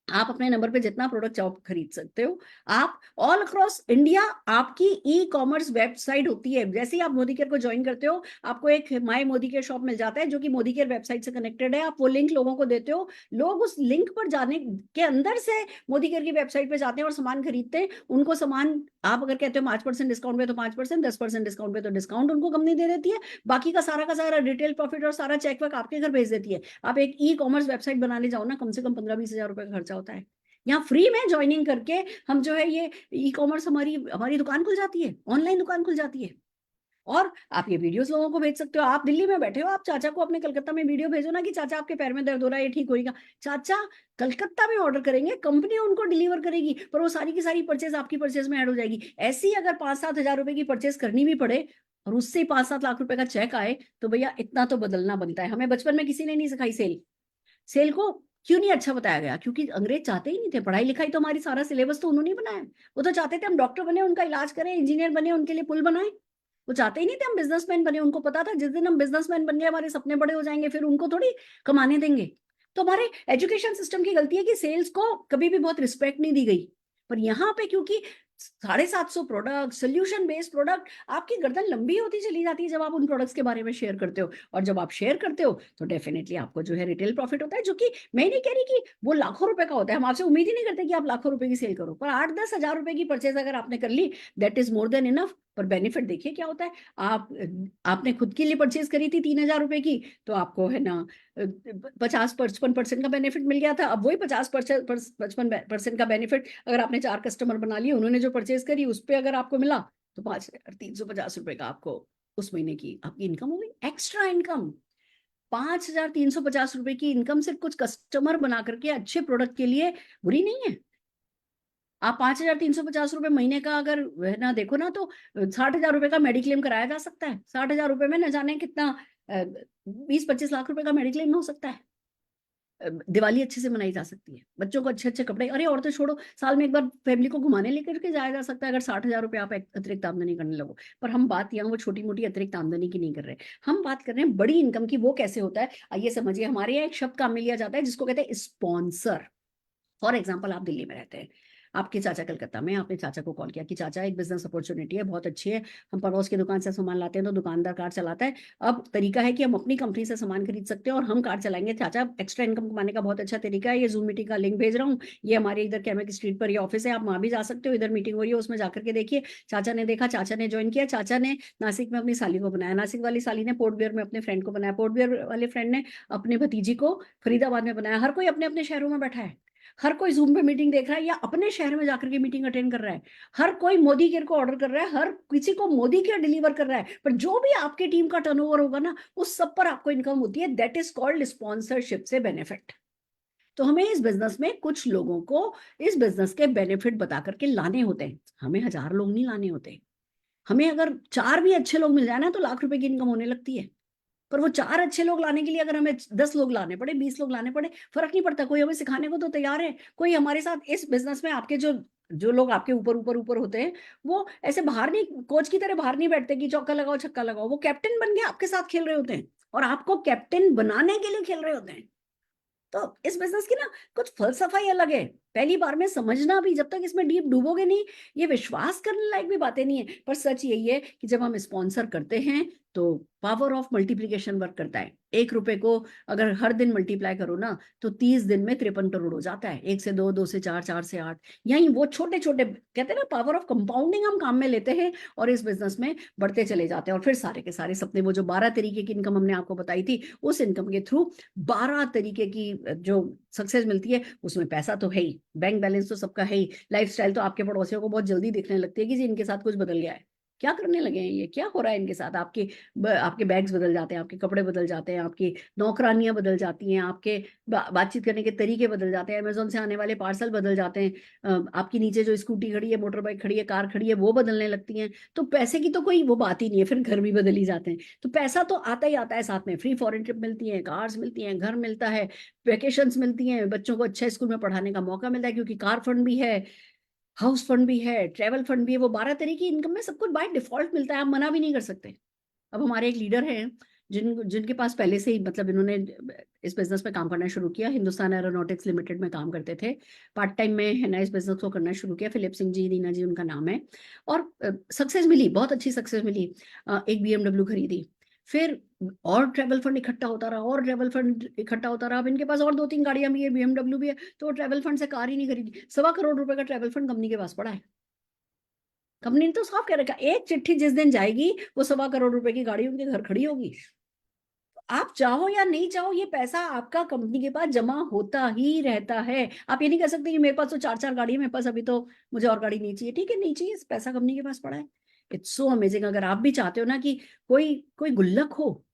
आप अपने नंबर पे जितना प्रोडक्ट चाहो खरीद सकते हो। आप ऑल अक्रॉस इंडिया आपकी ई कॉमर्स वेबसाइट होती है। जैसे ही आप मोदी केयर को ज्वाइन करते हो, आपको एक माय मोदी केयर शॉप मिल जाता है जो कि मोदी केयर वेबसाइट से कनेक्टेड है। आप वो लिंक लोगों को देते हो, लोग उस लिंक पर जाने के अंदर से मोदी केयर की वेबसाइट पे जाते हैं और सामान खरीदते हैं। उनको सामान आप अगर कहते हो 5% डिस्काउंट पे तो 5%, 10% डिस्काउंट पे तो डिस्काउंट उनको कंपनी दे देती है। बाकी का सारा रिटेल प्रॉफिट और सारा चेक वर्क आपके घर भेज देती है। आप एक ई कॉमर्स वेबसाइट बनाने जाओ ना, कम से कम 15-20 हजार रुपए का खर्चा होता है। यहाँ फ्री में ज्वाइनिंग करके हम जो है ये ई कॉमर्स हमारी हमारी दुकान खुल जाती है, ऑनलाइन दुकान खुल जाती है। और आप ये वीडियोस लोगों को भेज सकते हो। आप दिल्ली में बैठे हो, आप चाचा को अपने कलकत्ता में वीडियो भेजो ना कि चाचा आपके पैर में दर्द हो रहा है, ये ठीक होगा। चाचा कलकत्ता में ऑर्डर करेंगे, कंपनी उनको डिलीवर करेगी, पर वो सारी की सारी परचेज आपकी परचेज में ऐड हो जाएगी। ऐसी अगर 5-7 हजार रुपए की परचेज करनी भी पड़े और उससे 5-7 लाख रुपए का चेक आए, तो भैया इतना तो बदलना बनता है। हमें बचपन में किसी ने नहीं सिखाई सेल। सेल को क्यों नहीं अच्छा बताया गया? क्योंकि अंग्रेज चाहते ही नहीं थे। पढ़ाई लिखाई तो हमारी सारा सिलेबस तो उन्होंने बनाया। वो तो चाहते थे हम डॉक्टर बने, उनका इलाज करें, इंजीनियर बने, उनके लिए पुल बनाए। वो चाहते ही नहीं थे हम बिजनेसमैन बने। उनको पता था जिस दिन हम बिजनेसमैन बन गए हमारे सपने बड़े हो जाएंगे, फिर उनको थोड़ी कमाने देंगे। तो हमारे एजुकेशन सिस्टम की गलती है कि सेल्स को कभी भी बहुत रिस्पेक्ट नहीं दी गई। पर यहाँ पे क्योंकि 750 प्रोडक्ट, सोल्यूशन बेस्ड प्रोडक्ट, आपकी गर्दन लंबी होती चली जाती है जब आप उन प्रोडक्ट्स के बारे में शेयर करते हो। और जब आप शेयर करते हो तो डेफिनेटली आपको जो है रिटेल प्रॉफिट होता है, जो कि मैं नहीं कह रही कि वो लाखों रुपए का होता है। हम आपसे उम्मीद ही नहीं करते कि आप लाखों रुपए की सेल करो, पर 8-10 हजार रुपए की परचेज अगर आपने कर ली, that is more than enough. पर बेनिफिट देखिए क्या होता है। आप आपने खुद के लिए परचेज करी थी 3 हजार रुपए की, तो आपको है ना 50-55% का बेनिफिट मिल गया था। अब वही 50-55% का बेनिफिट अगर आपने 4 कस्टमर बना लिए, उन्होंने जो परचेज करी उस पर अगर आपको मिला, तो 5,350 रुपए का आपको उस महीने की आपकी इनकम हो गई, एक्स्ट्रा इनकम। 5,350 रुपए की इनकम सिर्फ कुछ कस्टमर बना करके अच्छे प्रोडक्ट के लिए बुरी नहीं है। आप 5,350 रुपए महीने का अगर है ना देखो ना, तो 60 हजार रुपए का मेडिक्लेम कराया जा सकता है। 60 हजार रुपए में न जाने कितना 20-25 लाख रुपए का मेडिक्लेम हो सकता है। दिवाली अच्छे से मनाई जा सकती है, बच्चों को अच्छे अच्छे कपड़े, अरे और तो छोड़ो, साल में एक बार फैमिली को घुमाने लेकर के जाया जा सकता है अगर 60 हजार रुपए आप अतिरिक्त आमदनी करने लगो। पर हम बात यहाँ वो छोटी मोटी अतिरिक्त आमदनी की नहीं कर रहे, हम बात कर रहे हैं बड़ी इनकम की। वो कैसे होता है आइए समझिए। हमारे यहाँ एक शब्द काम में लिया जाता है जिसको कहते हैं स्पॉन्सर। फॉर एग्जाम्पल, आप दिल्ली में रहते हैं, आपके चाचा कलकत्ता में, आपने चाचा को कॉल किया कि चाचा एक बिजनेस अपॉर्चुनिटी है, बहुत अच्छी है, हम पड़ोस की दुकान से सामान लाते हैं तो दुकानदार कार चलाता है। अब तरीका है कि हम अपनी कंपनी से सामान खरीद सकते हैं और हम कार चलाएंगे। चाचा एक्स्ट्रा इनकम कमाने का बहुत अच्छा तरीका है, ये जूम मीटिंग का लिंक भेज रहा हूँ, ये हमारे इधर कैमेक स्ट्रीट पर ये ऑफिस है, आप वहां भी जा सकते हो, इधर मीटिंग हो रही है, उसमें जाकर के देखिए। चाचा ने देखा, चाचा ने ज्वाइन किया, चाचा ने नासिक में अपनी साली को बनाया, नासिक वाली साली ने पोर्ट ब्लेयर में अपने फ्रेंड को बनाया, पोर्ट ब्लेयर वाले फ्रेंड ने अपने भतीजी को फरीदाबाद में बनाया। हर कोई अपने अपने शहरों में बैठा है, हर कोई जूम पे मीटिंग देख रहा है या अपने शहर में जाकर के मीटिंग अटेंड कर रहा है। हर कोई मोदी केयर को ऑर्डर कर रहा है, हर किसी को मोदी केयर डिलीवर कर रहा है। पर जो भी आपकी टीम का टर्नओवर होगा ना, उस सब पर आपको इनकम होती है। दैट इज कॉल्ड स्पॉन्सरशिप से बेनिफिट। तो हमें इस बिजनेस में कुछ लोगों को इस बिजनेस के बेनिफिट बता करके लाने होते हैं। हमें 1000 लोग नहीं लाने होते। हमें अगर 4 भी अच्छे लोग मिल जाए ना, तो लाख रुपए की इनकम होने लगती है। पर वो 4 अच्छे लोग लाने के लिए अगर हमें 10 लोग लाने पड़े, 20 लोग लाने पड़े, फर्क नहीं पड़ता। कोई हमें सिखाने को तो तैयार है। कोई हमारे साथ इस बिजनेस में, आपके जो जो लोग आपके ऊपर ऊपर ऊपर होते हैं, वो ऐसे बाहर नहीं, कोच की तरह बाहर नहीं बैठते कि चौका लगाओ छक्का लगाओ। वो कैप्टन बन के आपके साथ खेल रहे होते हैं और आपको कैप्टन बनाने के लिए खेल रहे होते हैं। तो इस बिजनेस की ना कुछ फलसफा ही अलग है। पहली बार में समझना भी, जब तक इसमें डीप डूबोगे नहीं, ये विश्वास करने लायक भी बातें नहीं है। पर सच यही है कि जब हम स्पॉन्सर करते हैं तो पावर ऑफ मल्टीप्लीकेशन वर्क करता है। 1 रुपए को अगर हर दिन मल्टीप्लाई करो ना, तो 30 दिन में 53 करोड़ हो जाता है। 1 से 2, 2 से 4, 4 से 8। यही वो छोटे छोटे कहते हैं ना, पावर ऑफ कंपाउंडिंग हम काम में लेते हैं और इस बिजनेस में बढ़ते चले जाते हैं। और फिर सारे के सारे सपने, वो जो 12 तरीके की इनकम हमने आपको बताई थी, उस इनकम के थ्रू 12 तरीके की जो सक्सेस मिलती है, उसमें पैसा तो है ही, बैंक बैलेंस तो सबका है ही, लाइफस्टाइल तो आपके पड़ोसियों को बहुत जल्दी दिखने लगती है कि जी इनके साथ कुछ बदल गया है। क्या करने लगे हैं ये, क्या हो रहा है इनके साथ? आपके बैग्स बदल जाते हैं, आपके कपड़े बदल जाते हैं, आपकी नौकरानियां बदल जाती हैं, आपके बातचीत करने के तरीके बदल जाते हैं, अमेजोन से आने वाले पार्सल बदल जाते हैं, आपकी नीचे जो स्कूटी खड़ी है, मोटर बाइक खड़ी है, कार खड़ी है, वो बदलने लगती हैं। तो पैसे की तो कोई वो बात ही नहीं है, फिर घर भी बदल ही जाते हैं। तो पैसा तो आता ही आता है साथ में, फ्री फॉरेन ट्रिप मिलती है, कार्स मिलती हैं, घर मिलता है, वेकेशंस मिलती हैं, बच्चों को अच्छे स्कूल में पढ़ाने का मौका मिलता है, क्योंकि कार फंड भी है, हाउस फंड भी है, ट्रेवल फंड भी है। वो 12 तरह की इनकम में सब कुछ बाय डिफॉल्ट मिलता है, आप मना भी नहीं कर सकते। अब हमारे एक लीडर हैं जिनके पास पहले से ही, मतलब इन्होंने इस बिजनेस में काम करना शुरू किया, हिंदुस्तान एरोनॉटिक्स लिमिटेड में काम करते थे, पार्ट टाइम में है ना इस बिजनेस को करना शुरू किया। फिलिप सिंह जी, रीना जी उनका नाम है, और सक्सेस मिली, बहुत अच्छी सक्सेस मिली। एक BMW खरीदी, फिर और ट्रेवल फंड इकट्ठा होता रहा, और ट्रेवल फंड इकट्ठा होता रहा। अब इनके पास और 2-3 गाड़ियां भी है, BMW भी है, तो वो ट्रेवल फंड से कार ही नहीं खरीदी। 1.25 करोड़ रुपए का ट्रेवल फंड कंपनी के पास पड़ा है। कंपनी ने तो साफ कह रखा, एक चिट्ठी जिस दिन जाएगी वो 1.25 करोड़ रुपए की गाड़ी उनके घर खड़ी होगी। आप चाहो या नहीं चाहो, ये पैसा आपका कंपनी के पास जमा होता ही रहता है। आप ये नहीं कह सकते कि मेरे पास तो 4-4 गाड़ी है, मेरे पास अभी तो मुझे और गाड़ी नहीं चाहिए। ठीक है, नहीं चाहिए, पैसा कंपनी के पास पड़ा है। It's so amazing. अगर आप भी चाहते हो ना कि कोई कोई गुल्लक हो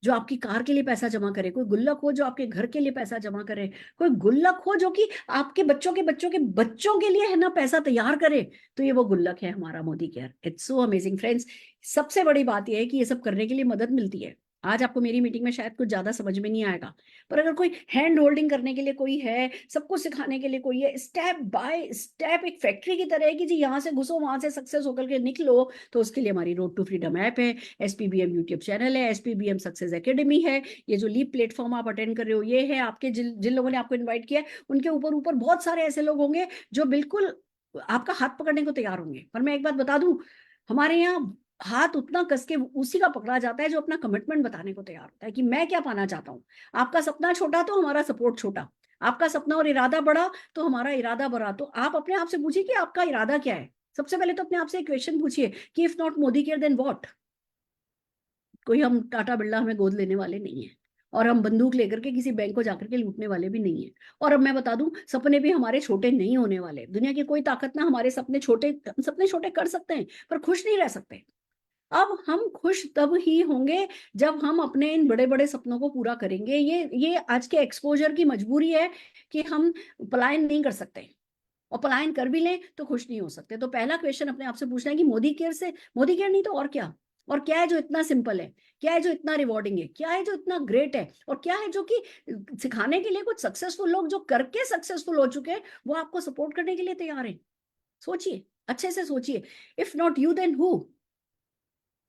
जो आपकी कार के लिए पैसा जमा करे, कोई गुल्लक हो जो आपके घर के लिए पैसा जमा करे, कोई गुल्लक हो जो कि आपके बच्चों के बच्चों के बच्चों के लिए है ना पैसा तैयार करे, तो ये वो गुल्लक है हमारा Modi care. It's so amazing friends. सबसे बड़ी बात यह है कि ये सब करने के लिए मदद मिलती है। आज आपको मेरी मीटिंग में शायद कुछ ज्यादा समझ में नहीं आएगा, पर अगर कोई हैंड होल्डिंग करने के लिए कोई है, सबको सिखाने के लिए कोई है, स्टेप बाय स्टेप एक फैक्ट्री की तरह है कि जी यहाँ से घुसो वहां से सक्सेस होकर के निकलो, तो उसके लिए हमारी रोड टू फ्रीडम ऐप है, SPBM यूट्यूब चैनल है, SPBM सक्सेस एकेडमी है, ये जो लीप प्लेटफॉर्म आप अटेंड कर रहे हो ये है। आपके जिन जिन लोगों ने आपको इन्वाइट किया है उनके ऊपर ऊपर बहुत सारे ऐसे लोग होंगे जो बिल्कुल आपका हाथ पकड़ने को तैयार होंगे। पर मैं एक बात बता दूं, हमारे यहाँ हाथ उतना कस के उसी का पकड़ा जाता है जो अपना कमिटमेंट बताने को तैयार होता है कि मैं क्या पाना चाहता हूँ। आपका सपना छोटा तो हमारा सपोर्ट छोटा, आपका सपना और इरादा बड़ा तो हमारा इरादा बड़ा। तो आप अपने आप से पूछिए कि आपका इरादा क्या है। सबसे पहले तो अपने आप से एक क्वेश्चन पूछिए कि if not Modicare then what. कोई हम टाटा बिरला हमें गोद लेने वाले नहीं है, और हम बंदूक लेकर के किसी बैंक को जाकर के लूटने वाले भी नहीं है। और अब मैं बता दूं, सपने भी हमारे छोटे नहीं होने वाले। दुनिया की कोई ताकत ना हमारे सपने छोटे कर सकते हैं, पर खुश नहीं रह सकते। अब हम खुश तब ही होंगे जब हम अपने इन बड़े बड़े सपनों को पूरा करेंगे। ये आज के एक्सपोजर की मजबूरी है कि हम पलायन नहीं कर सकते, और पलायन कर भी लें तो खुश नहीं हो सकते। तो पहला क्वेश्चन अपने आप से पूछना है कि मोदी केयर नहीं तो और क्या। और क्या है जो इतना सिंपल है, क्या है जो इतना रिवॉर्डिंग है, क्या है जो इतना ग्रेट है, और क्या है जो कि सिखाने के लिए कुछ सक्सेसफुल लोग जो करके सक्सेसफुल हो चुके हैं वो आपको सपोर्ट करने के लिए तैयार है। सोचिए, अच्छे से सोचिए। If not you then who.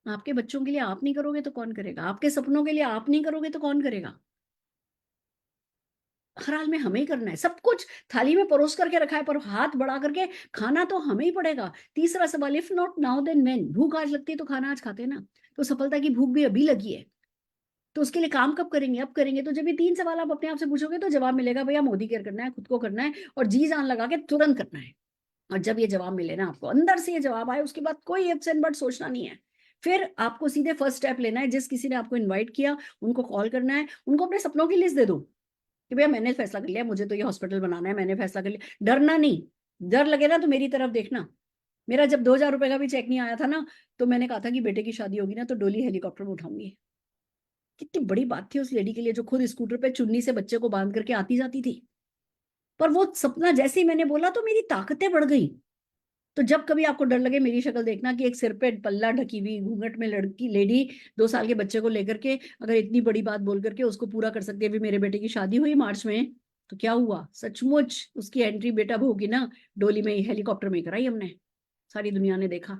आपके बच्चों के लिए आप नहीं करोगे तो कौन करेगा? आपके सपनों के लिए आप नहीं करोगे तो कौन करेगा? हर हाल में हमें ही करना है। सब कुछ थाली में परोस करके रखा है, पर हाथ बढ़ा करके खाना तो हमें ही पड़ेगा। तीसरा सवाल, if not now then when. भूख आज लगती है तो खाना आज खाते हैं ना, तो सफलता की भूख भी अभी लगी है, तो उसके लिए काम कब करेंगे? अब करेंगे। तो जब ये 3 सवाल आप अपने आप से पूछोगे तो जवाब मिलेगा, भैया मोदी केयर करना है, खुद को करना है, और जी जान लगा के तुरंत करना है। और जब ये जवाब मिले ना, आपको अंदर से ये जवाब आए, उसके बाद कोई इफ्स एंड बट सोचना नहीं है। फिर आपको सीधे फर्स्ट स्टेप लेना है। जिस किसी ने आपको इन्वाइट किया उनको कॉल करना है, उनको अपने सपनों की लिस्ट दे दो कि भैया मैंने फैसला कर लिया, मुझे तो ये हॉस्पिटल बनाना है, मैंने फैसला कर लिया। डरना नहीं, डर लगे ना तो मेरी तरफ देखना। मेरा जब 2,000 रुपए का भी चेक नहीं आया था ना, तो मैंने कहा था कि बेटे की शादी होगी ना तो डोली हेलीकॉप्टर में उठाऊंगी। कितनी बड़ी बात थी उस लेडी के लिए जो खुद स्कूटर पे चुन्नी से बच्चे को बांध करके आती जाती थी। पर वो सपना जैसे ही मैंने बोला तो मेरी ताकतें बढ़ गई। तो जब कभी आपको डर लगे, मेरी शक्ल देखना कि एक सिर पे पल्ला ढकी हुई घूंघट में लड़की लेडी 2 साल के बच्चे को लेकर के अगर इतनी बड़ी बात बोल करके उसको पूरा कर सकती है। अभी मेरे बेटे की शादी हुई मार्च में, तो क्या हुआ, सचमुच उसकी एंट्री बेटा होगी ना डोली में, हेलीकॉप्टर में कराई हमने। सारी दुनिया ने देखा।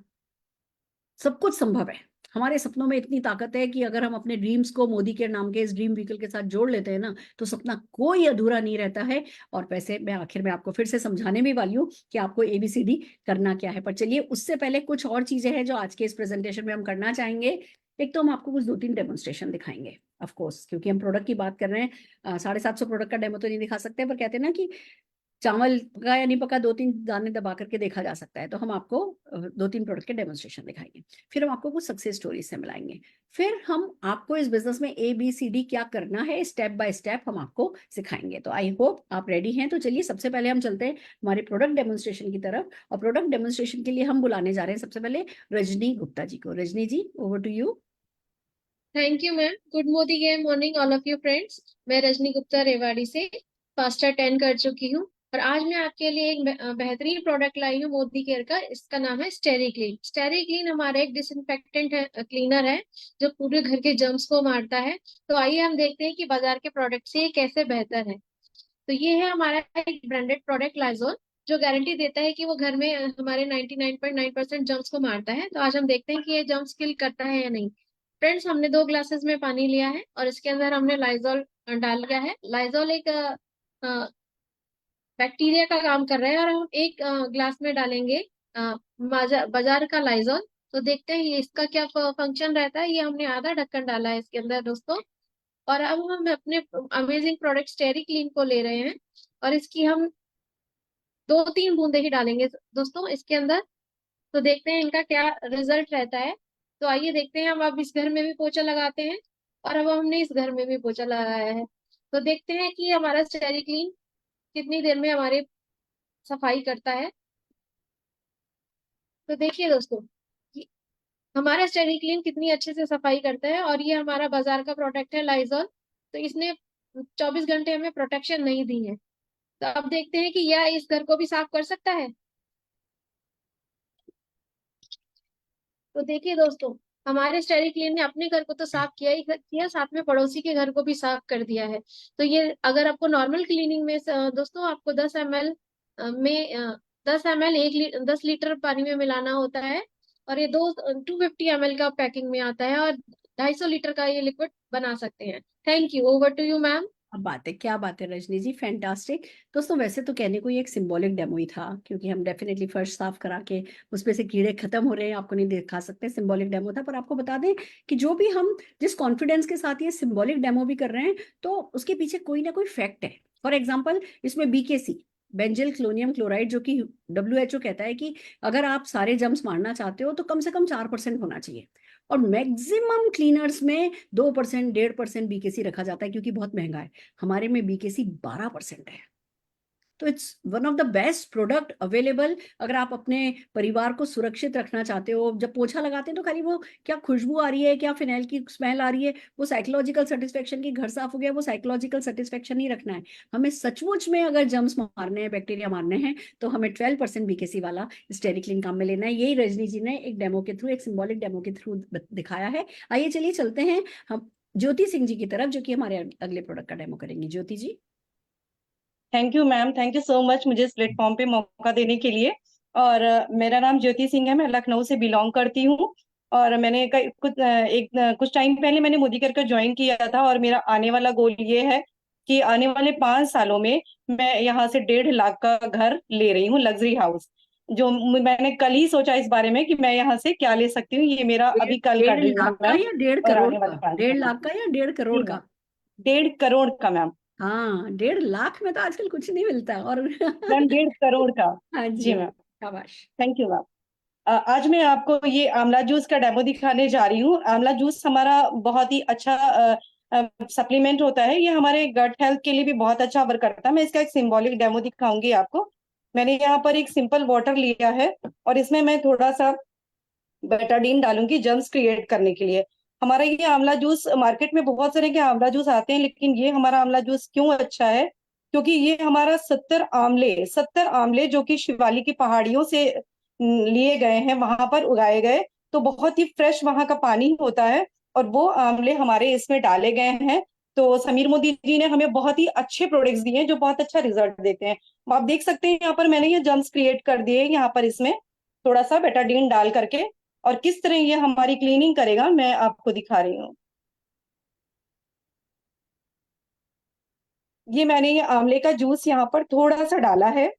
सब कुछ संभव है। हमारे सपनों में इतनी ताकत है कि अगर हम अपने ड्रीम्स को मोदी के नाम के इस ड्रीम व्हीकल के साथ जोड़ लेते हैं ना, तो सपना कोई अधूरा नहीं रहता है। और वैसे मैं आखिर में आपको फिर से समझाने भी वाली हूँ कि आपको ABCD करना क्या है। पर चलिए, उससे पहले कुछ और चीजें हैं जो आज के इस प्रेजेंटेशन में हम करना चाहेंगे। एक तो हम आपको कुछ 2-3 डेमोन्स्ट्रेशन दिखाएंगे, ऑफ कोर्स, क्योंकि हम प्रोडक्ट की बात कर रहे हैं। 750 प्रोडक्ट का डेमो तो नहीं दिखा सकते, पर कहते हैं ना कि चावल पका या नहीं पका 2-3 दाने दबा करके देखा जा सकता है। तो हम आपको 2-3 प्रोडक्ट के डेमोन्स्ट्रेशन दिखाएंगे, फिर हम आपको कुछ सक्सेस स्टोरी से मिलाएंगे, फिर हम आपको इस बिजनेस में ABCD क्या करना है स्टेप बाय स्टेप हम आपको सिखाएंगे। तो आई होप आप रेडी हैं। तो चलिए सबसे पहले हम चलते हैं हमारे प्रोडक्ट डेमोन्स्ट्रेशन की तरफ, और प्रोडक्ट डेमोन्स्ट्रेशन के लिए हम बुलाने जा रहे हैं सबसे पहले रजनी गुप्ता जी को। Rajni ji, over to you. Thank you ma'am. Good morning all of you friends. मैं रजनी गुप्ता रेवाड़ी से फास्टर 10 कर चुकी हूँ, और आज मैं आपके लिए एक बेहतरीन प्रोडक्ट लाई हूँ मोदी केयर का। इसका नाम है स्टेरी क्लीन। स्टेरी क्लीन हमारा एक डिसइंफेक्टेंट है, क्लीनर है, जो पूरे घर के जर्म्स को मारता है। तो आइए हम देखते हैं कि बाजार के प्रोडक्ट से ये कैसे बेहतर है। तो ये है हमारा एक ब्रांडेड प्रोडक्ट लाइजोल, जो गारंटी देता है कि वो घर में हमारे 99.9% जर्म्स को मारता है। तो आज हम देखते हैं कि ये जर्म्स किल करता है या नहीं। फ्रेंड्स, हमने 2 ग्लासेस में पानी लिया है और इसके अंदर हमने लाइजोल डाल दिया है। लाइजोल एक बैक्टीरिया का काम कर रहा है, और हम एक ग्लास में डालेंगे बाजार का लाइजोल। तो देखते हैं ये इसका क्या फंक्शन रहता है। ये हमने आधा ढक्कन डाला है इसके अंदर दोस्तों। और अब हम अपने अमेजिंग प्रोडक्ट स्टेरी क्लीन को ले रहे हैं, और इसकी हम 2-3 बूंदे ही डालेंगे दोस्तों इसके अंदर। तो देखते हैं इनका क्या रिजल्ट रहता है। तो आइए देखते हैं। हम अब इस घर में भी पोछा लगाते हैं, और अब हमने इस घर में भी पोछा लगाया है। तो देखते हैं कि हमारा स्टेरी क्लीन कितनी देर में हमारी सफाई करता है। तो देखिए दोस्तों कि हमारा स्टेरी क्लीन कितनी अच्छे से सफाई करता है। और ये हमारा बाजार का प्रोडक्ट है लाइजॉल। तो इसने 24 घंटे हमें प्रोटेक्शन नहीं दी है। तो अब देखते हैं कि यह इस घर को भी साफ कर सकता है। तो देखिए दोस्तों, हमारे स्टेरी क्लीन ने अपने घर को तो साफ किया ही किया, साथ में पड़ोसी के घर को भी साफ कर दिया है। तो ये अगर आपको नॉर्मल क्लीनिंग में दोस्तों आपको 10 ml में 10 ml 10 लीटर पानी में मिलाना होता है। और ये 250 ml का पैकिंग में आता है, और 250 लीटर का ये लिक्विड बना सकते हैं। Thank you. Over to you ma'am. अब बात है, क्या बात है रजनी जी, फैंटास्टिक। दोस्तों वैसे तो कहने को ये एक सिंबॉलिक डेमो ही था, क्योंकि हम डेफिनेटली फर्श साफ करा के उसमें से कीड़े खत्म हो रहे हैं आपको नहीं दिखा सकते, सिंबॉलिक डेमो था। पर आपको बता दें कि जो भी हम जिस कॉन्फिडेंस के साथ ये सिंबॉलिक डेमो भी कर रहे हैं, तो उसके पीछे कोई ना कोई फैक्ट है। फॉर एग्जाम्पल, इसमें BKC, बेंजिल क्लोनियम क्लोराइड, जो कि WHO कहता है कि अगर आप सारे जम्स मारना चाहते हो तो कम से कम 4% होना चाहिए, और मैक्सिमम क्लीनर्स में 2%, 1.5% BKC रखा जाता है, क्योंकि बहुत महंगा है। हमारे में BKC 12% है। तो it's one of the best product available अगर आप अपने परिवार को सुरक्षित रखना चाहते हो। जब पोछा लगाते हैं तो खाली वो क्या खुशबू आ रही है, क्या फिनाइल की स्मेल आ रही है, वो साइकोलॉजिकल सेटिस्फेक्शन की घर साफ हो गया, वो साइकोलॉजिकल सेटिस्फेक्शन नहीं रखना है। हमें सचमुच में अगर जर्म्स मारने हैं, बैक्टीरिया मारने हैं, तो हमें 12% BKC वाला स्टेरी क्लीन काम में लेना है। यही रजनी जी ने एक डेमो के थ्रू, एक सिंबॉलिक डेमो के थ्रू दिखाया है। आइए चलिए चलते हैं हम ज्योति सिंह जी की तरफ, जो कि हमारे अगले प्रोडक्ट का डेमो करेंगी। Jyoti ji. Thank you ma'am, thank you so much मुझे इस प्लेटफॉर्म पे मौका देने के लिए। और मेरा नाम ज्योति सिंह है, मैं लखनऊ से बिलोंग करती हूँ। और मैंने कुछ टाइम पहले मैंने मोदी केयर का ज्वाइन किया था, और मेरा आने वाला गोल ये है कि आने वाले 5 सालों में मैं यहाँ से 1.5 लाख का घर ले रही हूँ, लग्जरी हाउस। जो मैंने कल ही सोचा इस बारे में कि मैं यहाँ से क्या ले सकती हूँ, ये मेरा अभी कल का ड्रीम है 1.5 लाख का मैम। या 1.5 और करोड़ आने का? वाले 5 1.5 सालों लाख का या 1.5 में करोड़ जी मैम, का? 1.5 करोड़ का मैम। हाँ, 1.5 लाख में तो आजकल कुछ नहीं मिलता। और मैम 1.5 करोड़ का। हाँ जी जी, मैम, शाबाश। Thank you ma'am. आज मैं आपको ये आंवला जूस का डेमो दिखाने जा रही हूँ। आंवला जूस हमारा बहुत ही अच्छा सप्लीमेंट होता है, ये हमारे गट हेल्थ के लिए भी बहुत अच्छा वर्क करता है। मैं इसका एक सिंबॉलिक डेमो दिखाऊंगी आपको। मैंने यहाँ पर एक सिंपल वाटर लिया है, और इसमें मैं थोड़ा सा बेटाडीन डालूंगी जर्म्स क्रिएट करने के लिए। हमारा ये आंवला जूस, मार्केट में बहुत सारे के आंवला जूस आते हैं, लेकिन ये हमारा आंवला जूस क्यों अच्छा है, क्योंकि ये हमारा 70 आंवले जो कि शिवालिक की पहाड़ियों से लिए गए हैं, वहां पर उगाए गए। तो बहुत ही फ्रेश वहां का पानी होता है, और वो आंवले हमारे इसमें डाले गए हैं। तो समीर मोदी जी ने हमें बहुत ही अच्छे प्रोडक्ट्स दिए हैं, जो बहुत अच्छा रिजल्ट देते हैं। आप देख सकते हैं यहाँ पर मैंने ये जर्म्स क्रिएट कर दिए यहाँ पर इसमें थोड़ा सा बेटाडीन डाल करके। और किस तरह ये हमारी क्लीनिंग करेगा मैं आपको दिखा रही हूँ। ये मैंने ये आंवले का जूस यहाँ पर थोड़ा सा डाला है,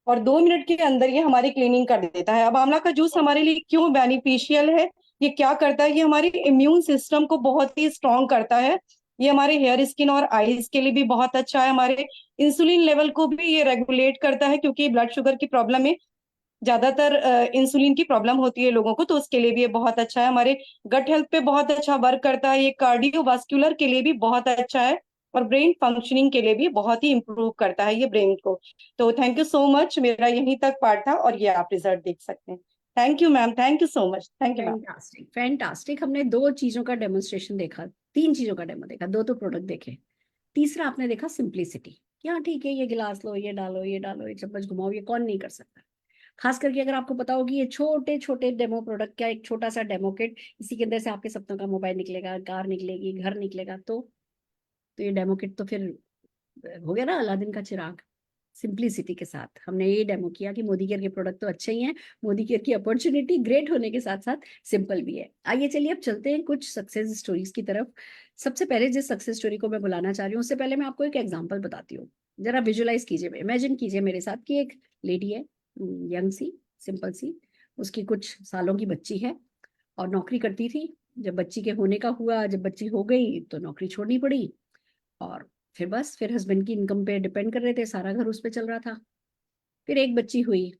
और 2 मिनट के अंदर ये हमारी क्लीनिंग कर देता है। अब आंवला का जूस हमारे लिए क्यों बेनिफिशियल है, ये क्या करता है, ये हमारे इम्यून सिस्टम को बहुत ही स्ट्रांग करता है। ये हमारे हेयर, स्किन और आईज के लिए भी बहुत अच्छा है। हमारे इंसुलिन लेवल को भी ये रेगुलेट करता है, क्योंकि ब्लड शुगर की प्रॉब्लम में ज्यादातर इंसुलिन की प्रॉब्लम होती है लोगों को, तो उसके लिए भी ये बहुत अच्छा है। हमारे गट हेल्थ पे बहुत अच्छा वर्क करता है। ये कार्डियोवास्कुलर के लिए भी बहुत अच्छा है, और ब्रेन फंक्शनिंग के लिए भी बहुत ही इंप्रूव करता है ये ब्रेन को। तो थैंक यू सो मच, मेरा यहीं तक पार्ट था, और ये आप रिजल्ट देख सकते हैं। Thank you ma'am, thank you so much, thank you ma'am. Fantastic fantastic. हमने 2 चीजों का डेमोन्स्ट्रेशन देखा, 3 चीजों का डेमो देखा, 2 तो प्रोडक्ट देखे। तीसरा आपने देखा सिंप्लिसिटी। हाँ ठीक है, ये गिलास लो, ये डालो, ये डालो, ये चम्मच घुमाओ, ये कौन नहीं कर सकता। खास करके अगर आपको पता होगी ये छोटे छोटे डेमो प्रोडक्ट, क्या एक छोटा सा डेमो किट, इसी के अंदर से आपके सपनों का मोबाइल निकलेगा, कार निकलेगी, घर निकलेगा। तो ये डेमो किट तो फिर हो गया ना अलादीन का चिराग। सिंप्लिसिटी के साथ हमने ये डेमो किया कि मोदी केयर के प्रोडक्ट तो अच्छे ही हैं, मोदी केयर की अपॉर्चुनिटी ग्रेट होने के साथ साथ सिंपल भी है। आइए चलिए अब चलते हैं कुछ सक्सेस स्टोरीज की तरफ। सबसे पहले जिस सक्सेस स्टोरी को मैं बुलाना चाह रही हूँ, उससे पहले मैं आपको एक एग्जांपल बताती हूँ। जरा विजुलाइज कीजिए, इमेजिन कीजिए मेरे साथ कि एक लेडी है, यंग सी, सिंपल सी, उसकी कुछ सालों की बच्ची है और नौकरी करती थी। जब बच्ची के होने का हुआ, जब बच्ची हो गई तो नौकरी छोड़नी पड़ी, और फिर हस्बैंड की इनकम पे डिपेंड कर रहे थे, सारा घर उस पे चल रहा था। फिर एक बच्ची हुई,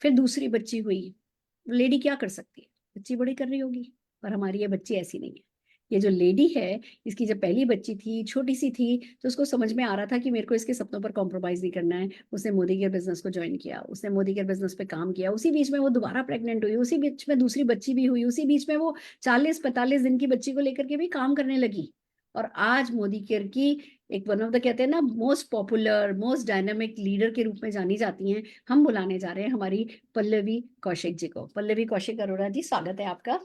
फिर दूसरी बच्ची हुई। लेडी क्या कर सकती है, बच्ची बड़ी कर रही होगी। पर हमारी ये बच्ची ऐसी नहीं है। ये जो लेडी है, इसकी जब पहली बच्ची थी, छोटी सी थी, तो उसको समझ में आ रहा था कि मेरे को इसके सपनों पर कॉम्प्रोमाइज नहीं करना है। उसने मोदी केयर बिजनेस को ज्वाइन किया, उसने मोदी केयर बिजनेस पे काम किया। उसी बीच में वो दोबारा प्रेग्नेंट हुई, उसी बीच में दूसरी बच्ची भी हुई, उसी बीच में वो 40-45 दिन की बच्ची को लेकर के भी काम करने लगी। और आज मोदी केयर की एक वन ऑफ द, कहते हैं ना, most popular, most dynamic leader के रूप में जानी जाती हैं। हम बुलाने जा रहे हैं हमारी पल्लवी कौशिक जी को। पल्लवी कौशिक अरोड़ा जी, स्वागत है आपका।